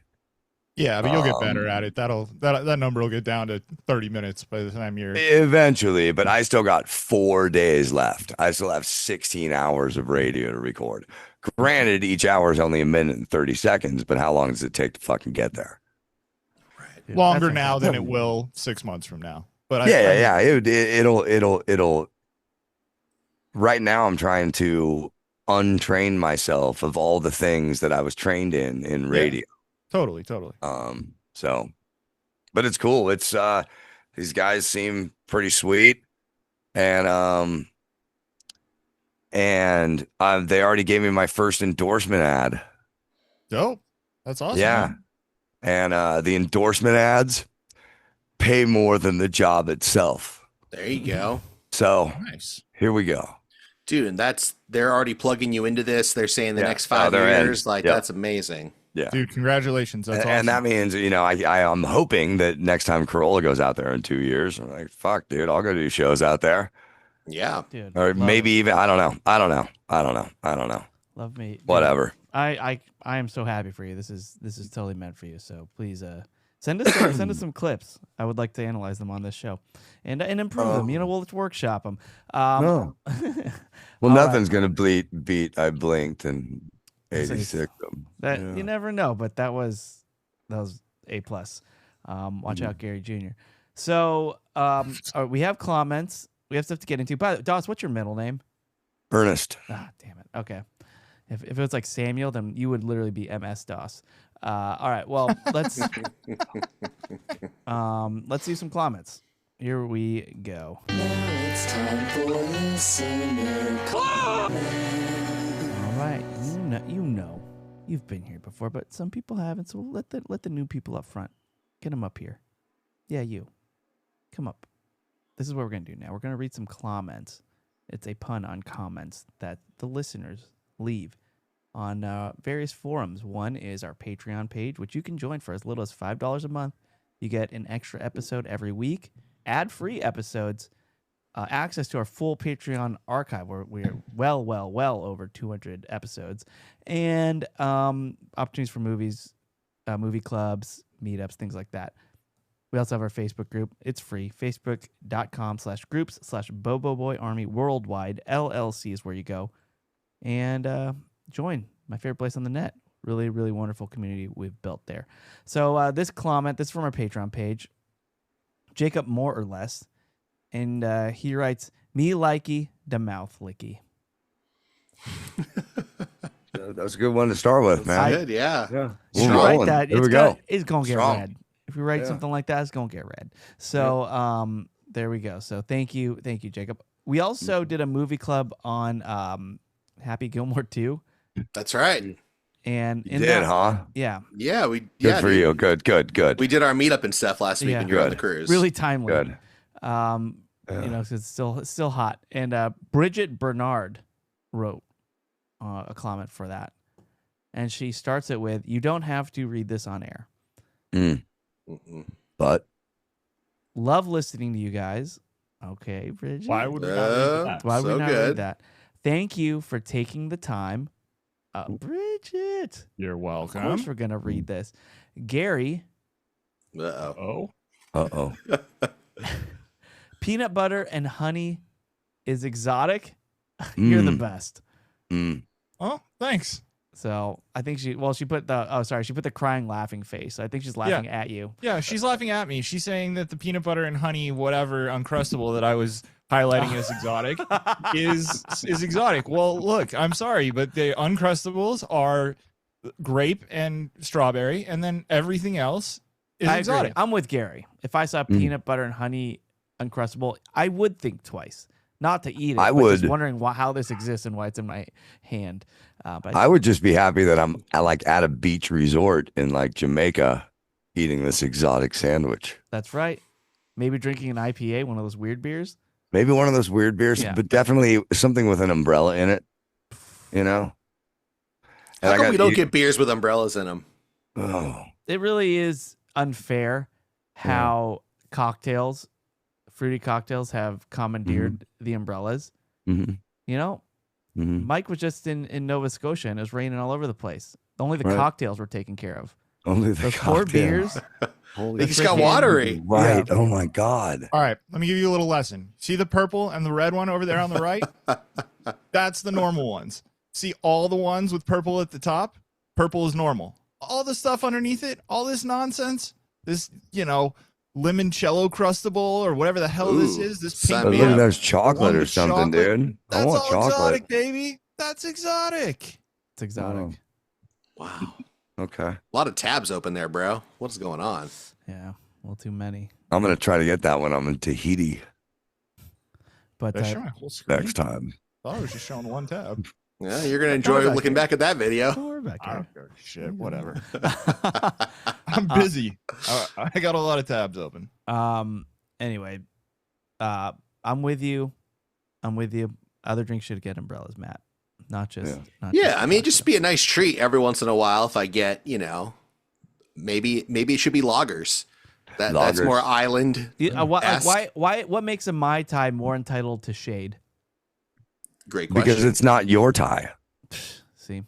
Yeah, but you'll get better at it. That number will get down to 30 minutes by the time you're. Eventually, but I still got 4 days left. I still have 16 hours of radio to record. Granted, each hour is only a minute and 30 seconds, but how long does it take to fucking get there? Dude, Longer that's now awesome. than it will 6 months from now. But Yeah. It'll. Right now, I'm trying to untrain myself of all the things that I was trained in radio. Totally. So, but it's cool. It's these guys seem pretty sweet, and they already gave me my first endorsement ad. Dope. That's awesome. Yeah, man. and the endorsement ads pay more than the job itself. There you go, So Nice. here we go. dude. And they're already plugging you into this. They're saying the Yeah. next 5 they're in. years. Like Yep. that's amazing. Yeah. Dude, congratulations. That's awesome. And that means, I'm hoping that next time Corolla goes out there in 2 years, I'm like, fuck, dude, I'll go do shows out there. Yeah. Dude, Or love maybe it. even, I don't know. Love me. Dude, Whatever. I am so happy for you. This is totally meant for you. So please send us some clips. I would like to analyze them on this show and improve them. We'll workshop them. No. Well, all nothing's going to beat I blinked and It's- 86. That Yeah. you never know, but that was A+. Watch out, Gary Jr. So all right, we have comments. We have stuff to get into. By the way, Doss, what's your middle name? Ernest. Ah, damn it. Okay. If it was like Samuel, then you would literally be MS DOS. All right. Well, let's do some comments. Here we go. Now it's time for listener comment. All right. You know. You've been here before, but some people haven't. So let the new people up front. Get them up here. Yeah, you. Come up. This is what we're gonna do now. We're gonna read some comments. It's a pun on comments that the listeners leave on various forums. One is our Patreon page, which you can join for as little as $5 a month. You get an extra episode every week, ad-free episodes, access to our full Patreon archive, where we're well over 200 episodes, and opportunities for movies, movie clubs, meetups, things like that. We also have our Facebook group. It's free. Facebook.com/groups/Bobo Army Worldwide. LLC is where you go. And join. My favorite place on the net. Really, really wonderful community we've built there. So this comment, this is from our Patreon page. Jacob More or Less. And he writes, me likey, da mouth licky. That was a good one to start with, man. Good, yeah. Yeah. If you We're write rolling. that, Here we go. it's going to get Strong. read. If you write something like that, it's going to get read. So there we go. So thank you, Jacob. We also did a movie club on Happy Gilmore 2. That's right. And You did, huh? Yeah. Yeah, Good for you. Good. We did our meetup and stuff last week Yeah. when you were on the Good. cruise. Really timely. Good. You know, 'cause it's still hot. And Bridget Bernard wrote a comment for that. And she starts it with, you don't have to read this on air. But Love listening to you guys. Okay, Bridget. Why would we not read that? Why would we So not good. read that? Thank you for taking the time. Bridget. You're Of welcome. course we're going to read this. Gary, Uh-oh. Oh, peanut butter and honey is exotic. You're the best. oh, thanks. So I think she put the crying laughing face. I think she's laughing at you. Yeah, she's laughing at me. She's saying that the peanut butter and honey, whatever Uncrustable that I was highlighting as exotic is exotic. Well, look, I'm sorry, but the Uncrustables are grape and strawberry, and then everything else is I exotic. agree. I'm with Gary. If I saw peanut butter and honey Uncrustable, I would think twice. Not to eat it. I but just would. wondering how this exists and why it's in my hand. But I would just be happy that I'm at a beach resort in like Jamaica eating this exotic sandwich. That's right. Maybe drinking an IPA, one of those weird beers. Maybe one of those weird beers, Yeah. but definitely something with an umbrella in it, you know? And How come we don't you- get beers with umbrellas in them? Oh, It really is unfair how fruity cocktails have commandeered the umbrellas. mhm, You know, mhm. Mike was just in Nova Scotia and it was raining all over the place. Only the Right. cocktails were taken care of. Only the Those poor cocktail. beers. Holy They just got freaking- watery. Right. Oh my God. All right, let me give you a little lesson. See the purple and the red one over there on the right? That's the normal ones. See all the ones with purple at the top? Purple is normal. All the stuff underneath it, all this nonsense, this, limoncello crustable or whatever the hell this Ooh, is, this sign pink Look me man, at up. there's chocolate one or with something, chocolate. dude. I That's want all chocolate. exotic, baby. That's exotic. It's exotic. Wow. Okay. A lot of tabs open there, bro. What's going on? Yeah, a little too many. I'm going to try to get that when I'm in Tahiti But Did I show my whole screen? next time. Thought I was just showing one tab. Yeah, you're going to enjoy back looking here. back at that video. we're back I here. don't give a shit. Whatever. I'm busy. I got a lot of tabs open. Anyway, I'm with you. Other drinks should get umbrellas, Matt. Not just. Yeah, I mean, it'd just be a nice treat every once in a while if I get, maybe it should be lagers. That's Lagers. more island. What makes a Mai Tai more entitled to shade? Great question. Because it's not your tie. See,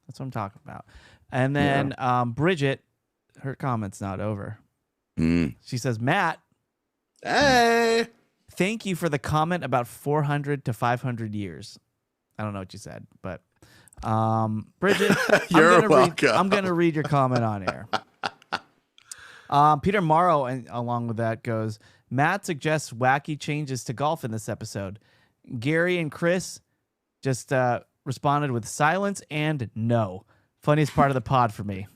that's what I'm talking about. And then Bridget, her comment's not over. Mm. She says, Matt, Hey, thank you for the comment about 400 to 500 years. I don't know what you said, but Bridget, You're welcome. I'm going to read your comment on air. Peter Morrow, and along with that, goes, Matt suggests wacky changes to golf in this episode. Gary and Chris just responded with silence and no. Funniest part of the pod for me.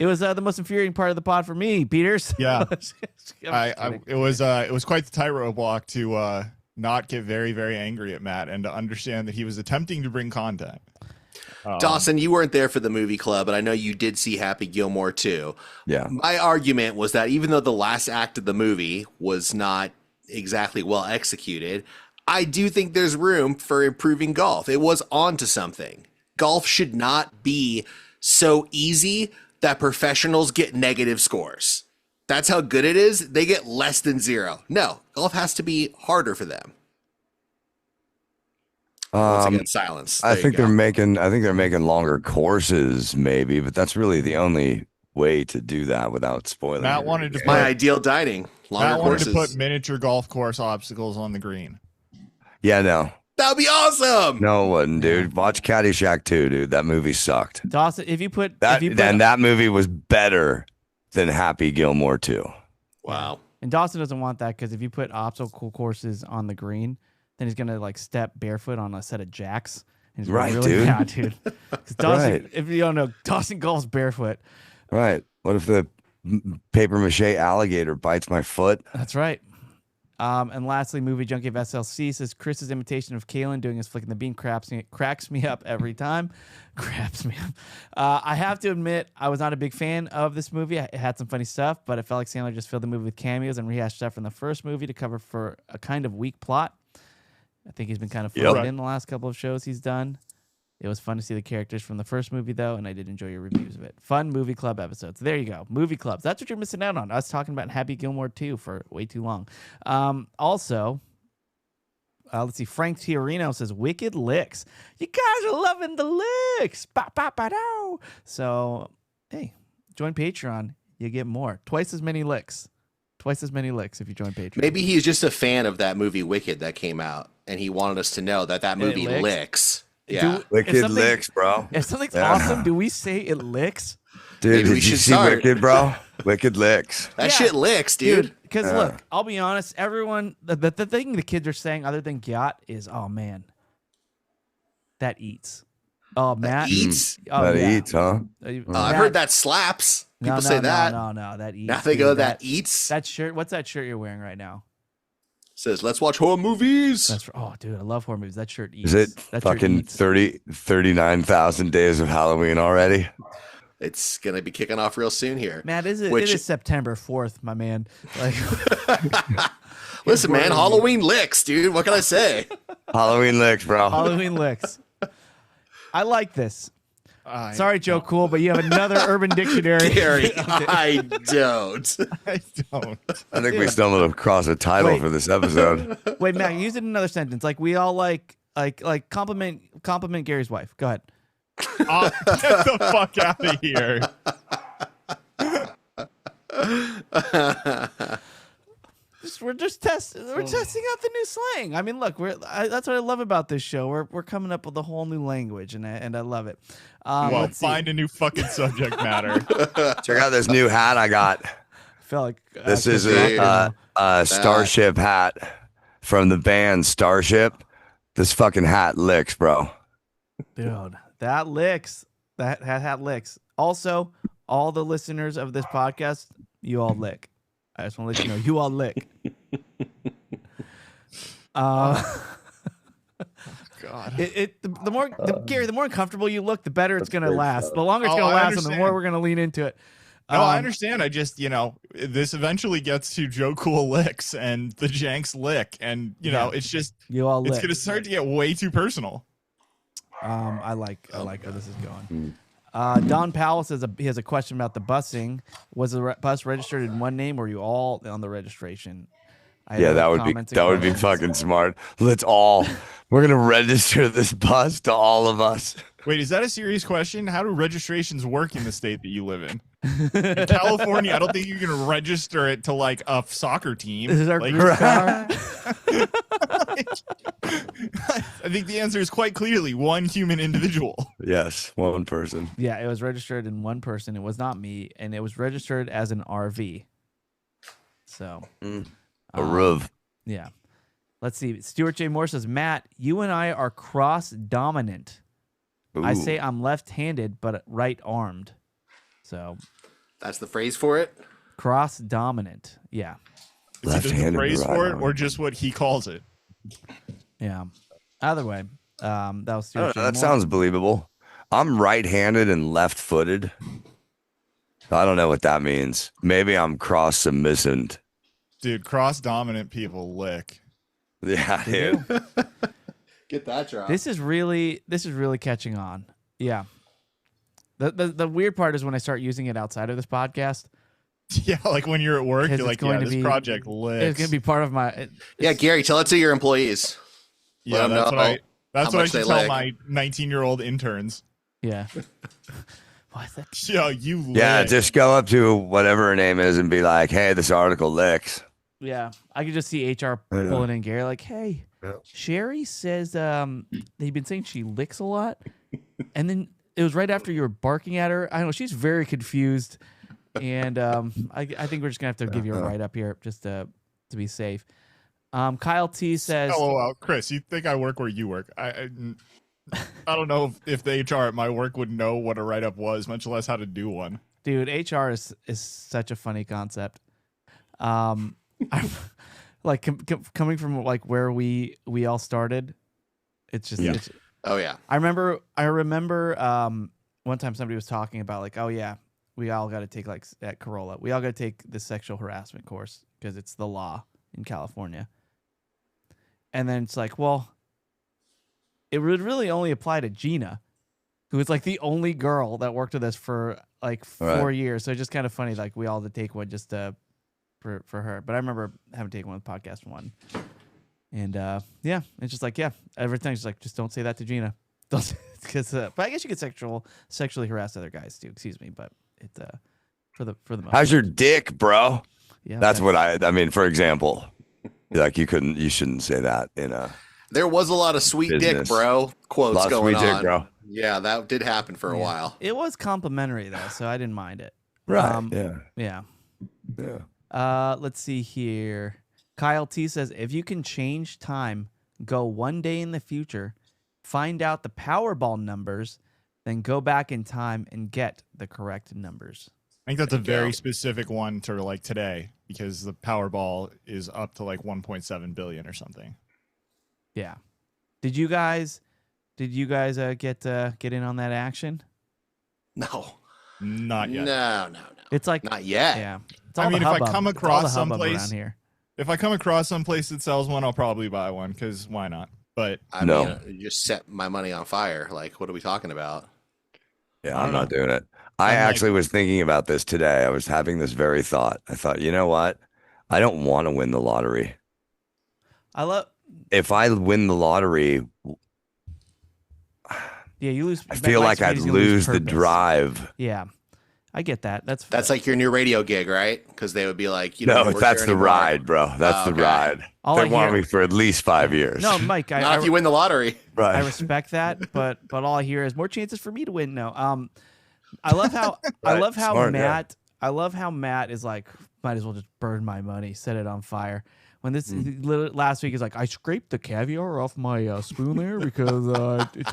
It was the most infuriating part of the pod for me, Peters. Yeah. I'm it was quite the tightrope walk to not get very, very angry at Matt and to understand that he was attempting to bring content. Dawson, you weren't there for the movie club, but I know you did see Happy Gilmore too. Yeah. My argument was that even though the last act of the movie was not exactly well executed, I do think there's room for improving golf. It was onto something. Golf should not be so easy that professionals get negative scores. That's how good it is. They get less than 0. No, golf has to be harder for them. Once again, silence. I think they're making longer courses, maybe, but that's really the only way to do that without spoiling. Matt wanted to my ideal dining. Matt wanted Courses. to put miniature golf course obstacles on the green. Yeah, no. That'd be awesome. No, it wouldn't, dude. Watch Caddyshack 2, dude. That movie sucked. Dawson, if you put that movie was better than Happy Gilmore 2. Wow. And Dawson doesn't want that because if you put obstacle courses on the green, then he's gonna like step barefoot on a set of jacks. And he's Right, really, dude. Yeah, dude. 'Cause Dawson, Right. if you don't know, Dawson golfs barefoot. Right. What if the paper mache alligator bites my foot? That's right. And lastly, Movie Junkie of SLC says Chris's imitation of Kalen doing his flicking the bean cracks me up every time. Craps me up. I have to admit, I was not a big fan of this movie. It had some funny stuff, but it felt like Sandler just filled the movie with cameos and rehashed stuff from the first movie to cover for a kind of weak plot. I think he's been kind of floated in the last couple of shows he's done. It was fun to see the characters from the first movie, though, and I did enjoy your reviews of it. Fun movie club episodes. There you go. Movie clubs. That's what you're missing out on. Us talking about Happy Gilmore 2 for way too long. Also, let's see. Frank Tiorino says, Wicked Licks. You guys are loving the licks. Ba-ba-ba-dow. So, hey, join Patreon. You get more. Twice as many licks. Twice as many licks if you join Patreon. Maybe he's just a fan of that movie Wicked that came out, and he wanted us to know that movie licks. Yeah. Wicked licks, bro. If something's awesome, do we say it licks? Dude, Maybe we did you should see start. Wicked, bro? Wicked licks. That shit licks, dude. Because look, I'll be honest, everyone, the thing the kids are saying other than "gyat" is, oh man, that eats. Oh, Matt eats? Oh, That yeah. eats, huh? I've heard that slaps. People say that. No, that eats. Now they go, that eats? That shirt. What's that shirt you're wearing right now? Says, let's watch horror movies. That's oh, dude, I love horror movies. That shirt eats. Is it that fucking 39,000 days of Halloween already? It's going to be kicking off real soon here. Matt, it is September 4th, my man. Like, listen, man, Halloween licks, dude. What can I say? Halloween licks, bro. Halloween licks. I like this. Sorry, Joe Cool, but you have another Urban Dictionary. Gary, I don't. I don't. I think we stumbled across a title for this episode. Wait, Matt, use it in another sentence. Like we all like compliment Gary's wife. Go ahead. Oh, get the fuck out of here. We're testing out the new slang. I mean, look, that's what I love about this show. We're coming up with a whole new language, and I love it. Well, find a new fucking subject matter. Check out this new hat I got. I feel like This is a Starship hat from the band Starship. This fucking hat licks, bro. dude. That licks. That hat licks. Also, all the listeners of this podcast, you all lick. I just want to let you know, you all lick. God. Gary, the more uncomfortable you look, the better it's going to last. The longer it's Oh, going to I last, and the understand. more we're going to lean into it. No, I understand. I just, this eventually gets to Joe Cool licks and the Janks lick. And, it's just, You all it's lick. going to start to get way too personal. I like where this is going. Don Powell says he has a question about the busing. Was the bus registered in one name, or were you all on the registration? Yeah, that would be fucking smart. We're gonna register this bus to all of us. Wait, is that a serious question? How do registrations work in the state that you live in? In California, I don't think you can register it to like a soccer team. This is our Like, group car. I think the answer is quite clearly one human individual. Yes, one person. Yeah, it was registered in one person. It was not me, and it was registered as an RV. So, A RUV. yeah. Let's see. Stuart J. Moore says, Matt, you and I are cross-dominant. I Ooh. say I'm left-handed, but right-armed. So, That's the phrase for it. cross-dominant. Yeah. Is it the Left-handed phrase for it right-arm. or just what he calls it? Yeah. Either way, that was I Stuart don't J. know, that Moore. sounds believable. I'm right-handed and left-footed. I don't know what that means. Maybe I'm cross-submissive. Dude, cross-dominant people lick. Yeah, They dude. do. Get that drop. This is really catching on. Yeah. The weird part is when I start using it outside of this podcast. Yeah, like when you're at work, 'Cause you're it's like, going yeah, to this be- project licks. It's gonna be part of my. Yeah, Gary, tell it to your employees. Yeah, Let 'em that's know what I. That's how what I much should they tell lick. my 19-year-old interns. Yeah. Why is that? Yeah, you lick. Yeah, just go up to whatever her name is and be like, hey, this article licks. Yeah, I could just see HR I know. pulling in Gary like, "Hey, Yeah. Sherry says they've been saying she licks a lot," and then it was right after you were barking at her. I don't know. She's very confused, and I think we're just gonna have to give you a write up here just to be safe. Kyle T says, LOL, Chris, you think I work where you work? I don't know if the HR at my work would know what a write up was, much less how to do one. "Dude, HR is such a funny concept." I'm like coming from like where we all started. It's just Yeah. Oh yeah. I remember one time somebody was talking about like, oh yeah, we all got to take like at Corolla, we all got to take the sexual harassment course because it's the law in California. And then it's like, well, it would really only apply to Gina, who was like the only girl that worked with us for like 4 years. So it's just kind of funny, like we all had to take one just for her. But I remember having to take one with podcast one. And yeah, it's just like, yeah, everything's just like, just don't say that to Gina. Don't, because but I guess you could sexually harass other guys too. Excuse me, but it's for the most. How's your dick, bro? Yeah, That's what I mean, for example, like you shouldn't say that in a There was a lot of sweet dick, Business. bro. Quotes lot of going sweet on. dick, bro. Yeah, that did happen for a Yeah. while. It was complimentary though, so I didn't mind it. Right. Yeah. Yeah. Let's see here. Kyle T says, if you can change time, go one day in the future, find out the Powerball numbers, then go back in time and get the correct numbers. I think that's a There you very go. specific one to like today because the Powerball is up to like 1.7 billion or something. Yeah. Did you guys get in on that action? No. Not yet. No. It's like Not yet. yeah. It's I all the mean, if I hubbub. come It's all across the hubbub someplace- around here. If I come across some place that sells one, I'll probably buy one because why not? But I No. mean, you just set my money on fire. Like, what are we talking about? Yeah, I I'm don't not doing it. I I'm like- actually was thinking about this today. I was having this very thought. I thought, you know what? I don't want to win the lottery. I love If I win the lottery, yeah, you lose. I feel Mike's like I'd afraid he's gonna lose the purpose. drive. Yeah. I get that. That's like your new radio gig, right? Because they would be like, you No, don't work that's here the anymore. ride, bro. That's Oh, the okay. ride. All They I want hear- me for at least 5 years. No, Mike, Not if you win the lottery. I right. respect that, but all I hear is more chances for me to win. No, I love how I Right, love how smart, yeah. Matt I love how Matt is like, might as well just burn my money, set it on fire. When this last week is like, I scraped the caviar off my spoon there because it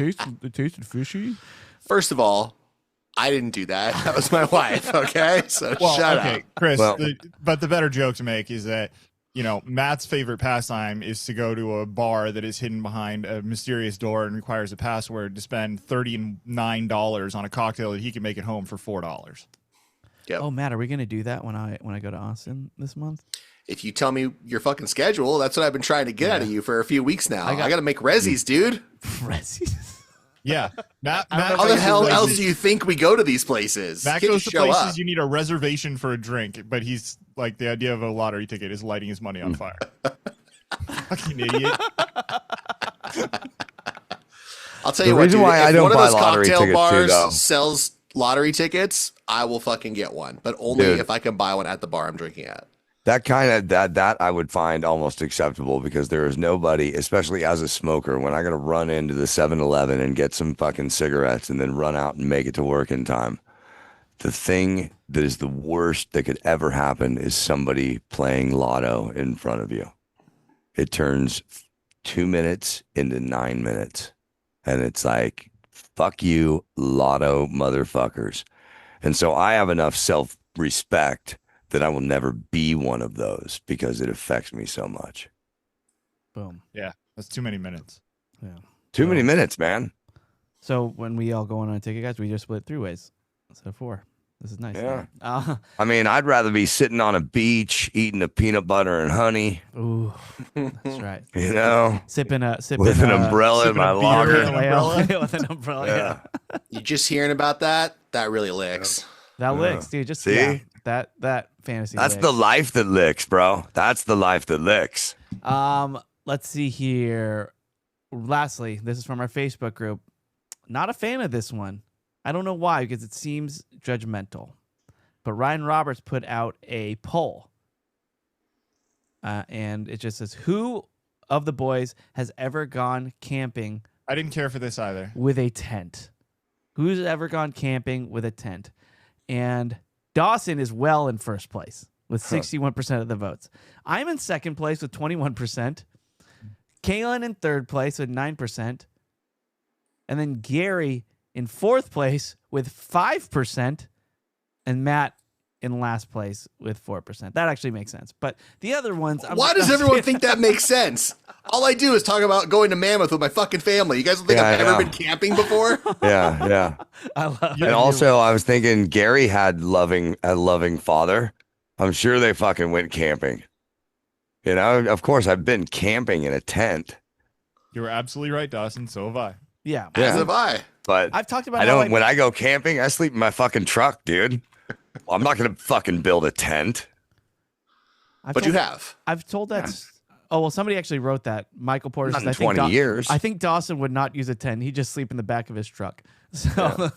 tasted fishy. First of all, I didn't do that. That was my wife. Okay, so well, shut okay, up. Chris. Well- But the better joke to make is that Matt's favorite pastime is to go to a bar that is hidden behind a mysterious door and requires a password to spend $39 on a cocktail that he can make at home for $4. Yep. Oh, Matt, are we gonna do that when I go to Austin this month? If you tell me your fucking schedule, that's what I've been trying to get out of you for a few weeks now. I got- got to make resis, dude. Yeah, Matt. How the hell else do you think we go to these places? Matt Can't goes just to show places up. you need a reservation for a drink, but he's like the idea of a lottery ticket is lighting his money on fire. Fucking idiot. I'll tell The you what, reason dude, why if I don't one of buy those lottery cocktail tickets, too, bars though. sells lottery tickets, I will fucking get one. But only Dude. if I can buy one at the bar I'm drinking at. That kind of that I would find almost acceptable because there is nobody, especially as a smoker, when I got to run into the 7-Eleven and get some fucking cigarettes and then run out and make it to work in time. The thing that is the worst that could ever happen is somebody playing lotto in front of you. It turns 2 minutes into 9 minutes. And it's like, fuck you, lotto motherfuckers. And so I have enough self-respect that I will never be one of those because it affects me so much. Boom. Yeah, that's too many minutes. Yeah. Too many minutes, man. So when we all go on a ticket, guys, we just split 3 ways. So 4. This is nice. Yeah. Uh, I mean, I'd rather be sitting on a beach eating a peanut butter and honey, ooh, that's right. you know, Sipping with an umbrella in sipping my a beer locker. and umbrella. with an umbrella. Yeah. You just hearing about that? That really licks. That licks, dude. Just See? yeah, that fantasy. That's licks. the life that licks, bro. That's the life that licks. Let's see here. Lastly, this is from our Facebook group. Not a fan of this one. I don't know why, because it seems judgmental. But Ryan Roberts put out a poll. And it just says, who of the boys has ever gone camping I didn't care for this either. with a tent? Who's ever gone camping with a tent? And Dawson is well in first place with 61% of the votes. I'm in second place with 21%. Kaylin in third place with 9%. And then Gary in fourth place with 5%. And Matt in last place with 4%. That actually makes sense. But the other ones... Why does everyone think that makes sense? All I do is talk about going to Mammoth with my fucking family. You guys don't think Yeah, I've I ever know. been camping before? Yeah. I love And also, I was thinking Gary had a loving father. I'm sure they fucking went camping. You know, of course, I've been camping in a tent, You were absolutely right, Dawson. So have I. Yeah. As have I. but I've talked about I how don't. When I go camping, I sleep in my fucking truck, dude. Well, I'm not gonna fucking build a tent. But you have. I've told that. Oh, well, somebody actually wrote that. Michael Porter Not says, in I think 20 years. I think Dawson would not use a tent. He'd just sleep in the back of his truck. So,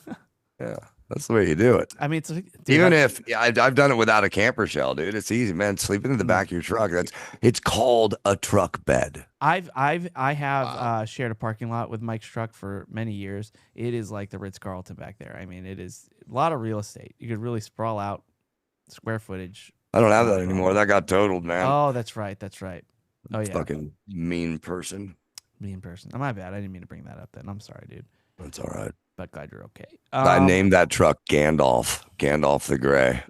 Yeah, that's the way you do it. I mean, dude, Even if I've done it without a camper shell, dude, it's easy, man. Sleeping in the back of your truck. It's called a truck bed. I have shared a parking lot with Mike's truck for many years. It is like the Ritz-Carlton back there. I mean, it is a lot of real estate. You could really sprawl out square footage. I don't have that anymore. That got totaled, man. Oh, that's right. That's right. Oh, yeah. Fucking mean person. Me in person. Oh, my bad. I didn't mean to bring that up then. I'm sorry, dude. That's all right. But glad you're okay. I named that truck Gandalf. Gandalf the Grey.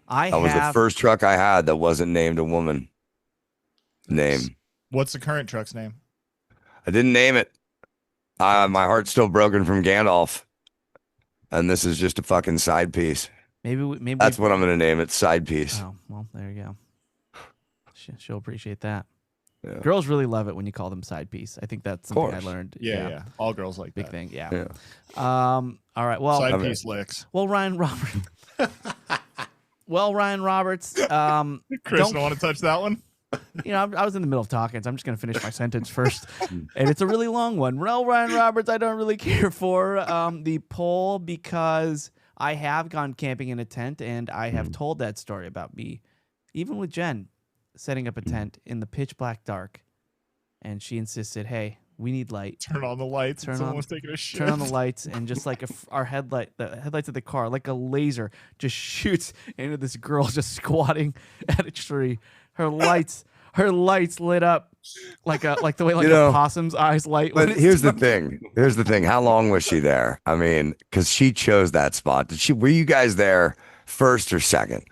That was the first truck I had that wasn't named a woman name. What's the current truck's name? I didn't name it. My heart's still broken from Gandalf. And this is just a fucking side piece. Maybe That's what I'm going to name it, side piece. Oh, well, there you go. She'll appreciate that. Yeah. Girls really love it when you call them side piece. I think that's something I course. learned. Yeah. All girls like Big that. thing. Yeah. Yeah. All right. Well, Side piece licks. Ryan Roberts. Ryan Roberts. Chris, don't want to touch that one? I was in the middle of talking, so I'm just going to finish my sentence first. And it's a really long one. Well, Ryan Roberts, I don't really care for the poll because I have gone camping in a tent, and I have told that story about me, even with Jen, setting up a tent in the pitch black dark. And she insisted, hey, we need light. Turn on the lights. Turn Someone on- was taking a shit. Turn on the lights, and just like the headlights of the car, like a laser, just shoots into this girl just squatting at a tree. Her lights lit up like the way a possum's eyes light. when But it's here's the dark. thing. Here's the thing. How long was she there? I mean, because she chose that spot. Were you guys there first or second?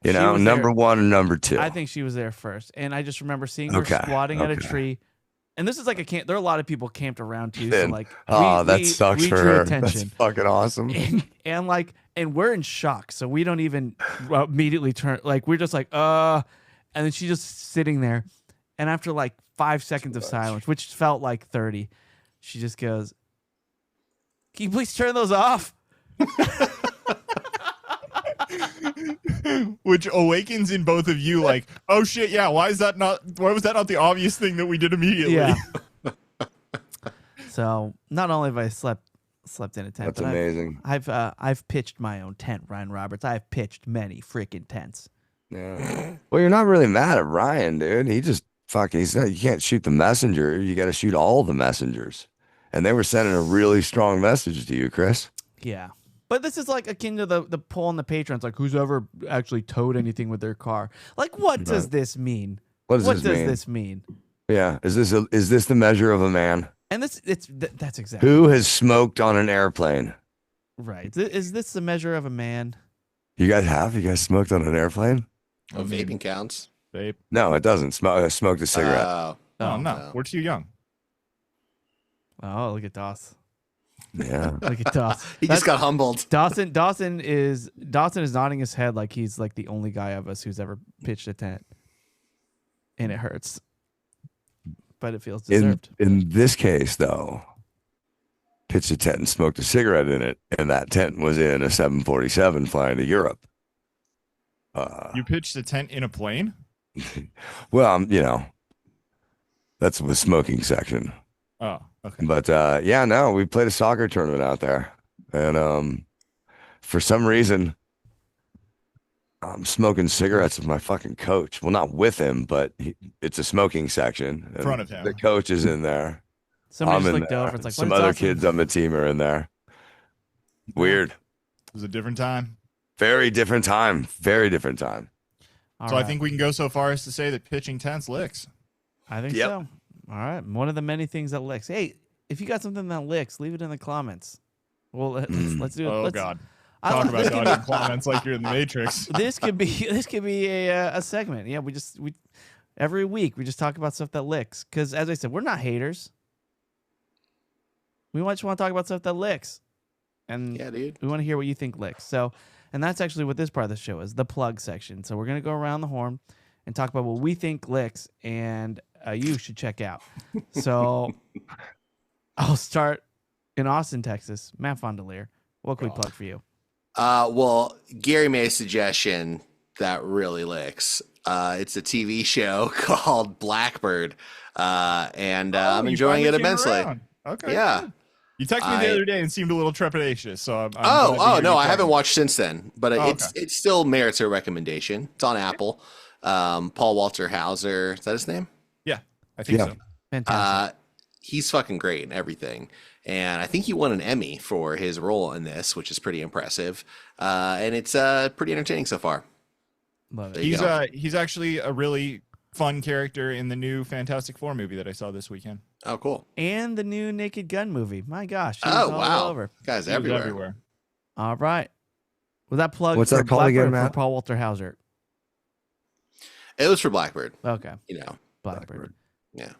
You She know, was number there- one or number two? I think she was there first, and I just remember seeing her Okay, squatting at a okay. tree. And this is like a camp. There are a lot of people camped around too. So Then- like, that sucks we for drew her. attention. That's fucking awesome. and we're in shock, so we don't even immediately turn. Like we're just like, and then she's just sitting there, and after like 5 seconds of silence, which felt like 30, she just goes, "Can you please turn those off?" Which awakens in both of you like, oh shit, yeah, why was that not the obvious thing that we did immediately? Yeah. So not only have I slept in a tent, That's but amazing. I've pitched my own tent, Ryan Roberts. I've pitched many freaking tents. Yeah. Well, you're not really mad at Ryan, dude. He just you can't shoot the messenger. You got to shoot all the messengers. And they were sending a really strong message to you, Chris. Yeah. But this is like akin to the poll on the Patrons, like who's ever actually towed anything with their car. Like, what does this mean? What does this mean? Yeah. Is this the measure of a man? And that's exactly Who has smoked on an airplane? right. Is this the measure of a man? You guys smoked on an airplane? Oh, vaping counts. Babe. No, it doesn't. Smoked a cigarette. Oh, no. no. We're too young. Oh, look at Doss. Yeah. Look at Dawson. He just got humbled. Dawson is nodding his head like he's like the only guy of us who's ever pitched a tent, and it hurts, but it feels deserved. In this case, though, pitched a tent and smoked a cigarette in it, and that tent was in a 747 flying to Europe. You pitched a tent in a plane? Well, that's the smoking section. Oh, okay. But yeah, no, we played a soccer tournament out there, and for some reason, I'm smoking cigarettes with my fucking coach. Well, not with him, but it's a smoking section. In front of him. The coach is in there. Somebody I'm just in looked there. over. It's like Some what is other Dawson? kids on the team are in there. Weird. It was a different time. Very different time. Very different time. All So I right. think we can go so far as to say that pitching tents licks. I think Yep. so. All right, one of the many things that licks. Hey, if you got something that licks, leave it in the comments. Well, let's do it. Oh let's, God. I Talk don't- about dodging comments like you're in the Matrix. this could be a segment. Yeah, we every week we just talk about stuff that licks. Because as I said, we're not haters. We just want to talk about stuff that licks, and Yeah, dude. we want to hear what you think licks. So, and that's actually what this part of the show is, the plug section. So we're gonna go around the horn and talk about what we think licks, and you should check out. So I'll start in Austin, Texas. Matt Fondelier, what can we plug for you? Well, Gary made a suggestion that really licks. It's a TV show called Blackbird, and I'm you enjoying it finally came immensely. around. Okay. Yeah. good. You texted me the other day and seemed a little trepidatious. So I'm glad to Oh hear no, you I haven't talking. watched since then, but Oh, it still merits a recommendation. It's on Apple. Paul Walter Hauser, is that his name? Yeah, I think Yeah. so. Fantastic. He's fucking great in everything. And I think he won an Emmy for his role in this, which is pretty impressive. And it's pretty entertaining so far. Love There it. you go. He's actually a really fun character in the new Fantastic Four movie that I saw this weekend. Oh, cool. And the new Naked Gun movie. My gosh. He was Oh, all wow. over. Guys He was everywhere. All right. Was that plug What's for that called again, Blackbird or Matt? for Paul Walter Hauser? It was for Blackbird, Okay. Blackbird. Yeah.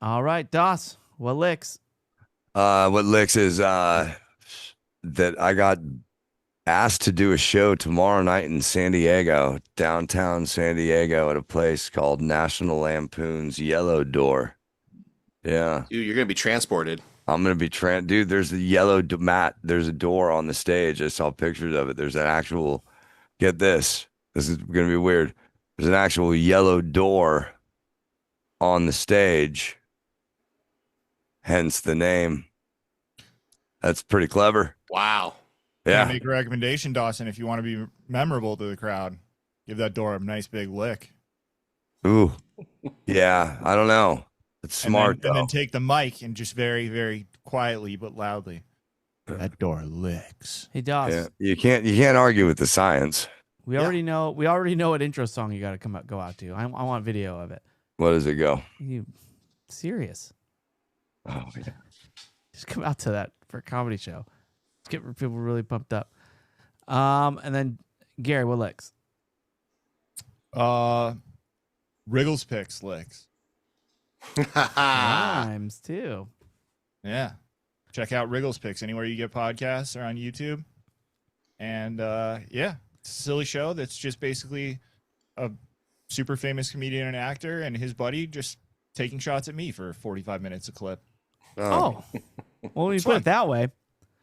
All right, Doss. What licks? What licks is that I got asked to do a show tomorrow night in San Diego, downtown San Diego, at a place called National Lampoon's Yellow Door. Yeah, Dude, you're going to be transported. I'm gonna be dude. There's a yellow mat. There's a door on the stage. I saw pictures of it. There's an actual. Get this. This is gonna be weird. There's an actual yellow door on the stage. Hence the name. That's pretty clever. Wow. Can I Yeah. make a recommendation, Dawson, if you want to be memorable to the crowd? Give that door a nice big lick. Ooh. Yeah. I don't know. It's smart And then though. take the mic and just very, very quietly but loudly. That door licks. Hey, Doss. Yeah. You can't argue with the science. We already know what intro song you got to go out to. I want video of it. What does it go? You serious? Oh yeah. Just come out to that for a comedy show. Let's get people really pumped up. And then Gary, what licks? Wriggles picks licks. Rhymes too. Yeah. Check out Wriggles Picks anywhere you get podcasts or on YouTube. And yeah, it's a silly show that's just basically a super famous comedian and actor and his buddy just taking shots at me for 45 minutes a clip. Oh, well, when you It's put fun. it that way.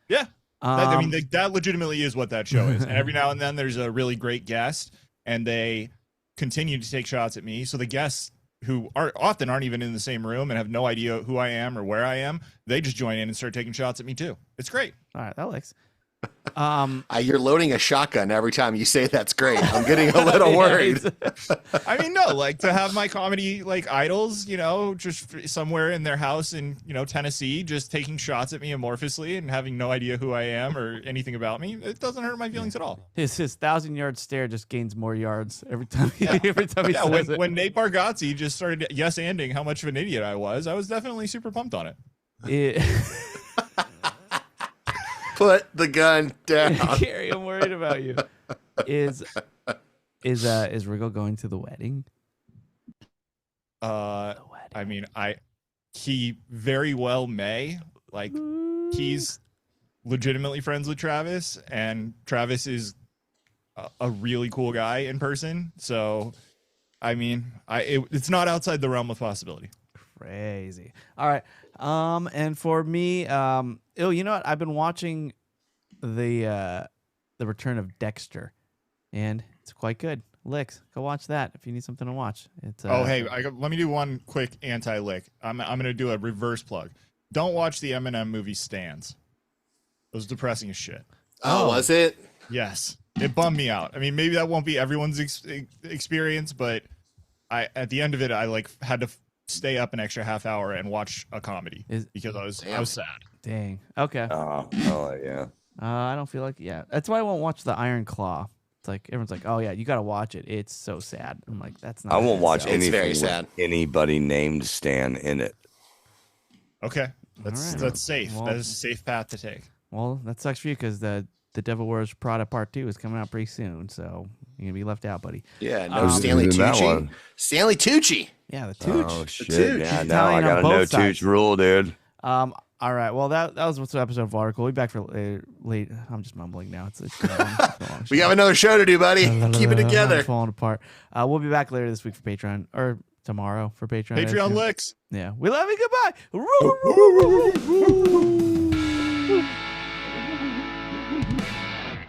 Yeah. I mean, Um, that legitimately is what that show is. And every now and then there's a really great guest and they continue to take shots at me. So the guests who often aren't even in the same room and have no idea who I am or where I am, they just join in and start taking shots at me too. It's great. all right, that licks. You're loading a shotgun every time you say that's great. I'm getting a little worried. I mean, no, like to have my comedy like idols, you know, just somewhere in their house in, you know, Tennessee, just taking shots at me amorphously and having no idea who I am or anything about me. It doesn't hurt my feelings at all. His 1,000-yard stare just gains more yards every time. Every time he Yeah, says it. when Nate Bargatze just started yes-anding how much of an idiot I was definitely super pumped on it. Put the gun down. Gary, I'm worried about you. Is Wriggle going to the wedding? I mean, he very well may. Like, he's legitimately friends with Travis, and Travis is a really cool guy in person. So, I mean, it's not outside the realm of possibility. Crazy. All right. And for me, you know what? I've been watching the Return of Dexter, and it's quite good. Licks, go watch that if you need something to watch. It's hey, let me do one quick anti-lick. I'm gonna do a reverse plug. Don't watch the Eminem movie Stands. It was depressing as shit. Oh, was it? Yes, it bummed me out. I mean, maybe that won't be everyone's experience, but at the end of it, I had to stay up an extra half hour and watch a comedy because I was sad. Dang. Okay. Oh yeah. I don't feel like that's why I won't watch the Iron Claw. It's like everyone's like, oh yeah, you got to watch it. It's so sad. I'm like, that's not. I won't watch It's anything very with sad. anybody named Stan in it. Okay, that's safe. Well, that is a safe path to take. Well, that sucks for you because the Devil Wears Prada Part 2 is coming out pretty soon, so you're gonna be left out, buddy. Yeah, no Who's Stanley in that Tucci. one? Stanley Tucci. Yeah, the Tooch. Oh shit! Tooch. Yeah, He's now I Italian on gotta know both sides. Tooch rule, dude. All right. Well, that was what's the episode of Watercooler. We'll be back for late. I'm just mumbling now. It's a long We have another show to do, buddy. Keep it together. I'm falling apart. We'll be back later this week for Patreon, or tomorrow for Patreon. Patreon licks. Yeah. We love you. Goodbye.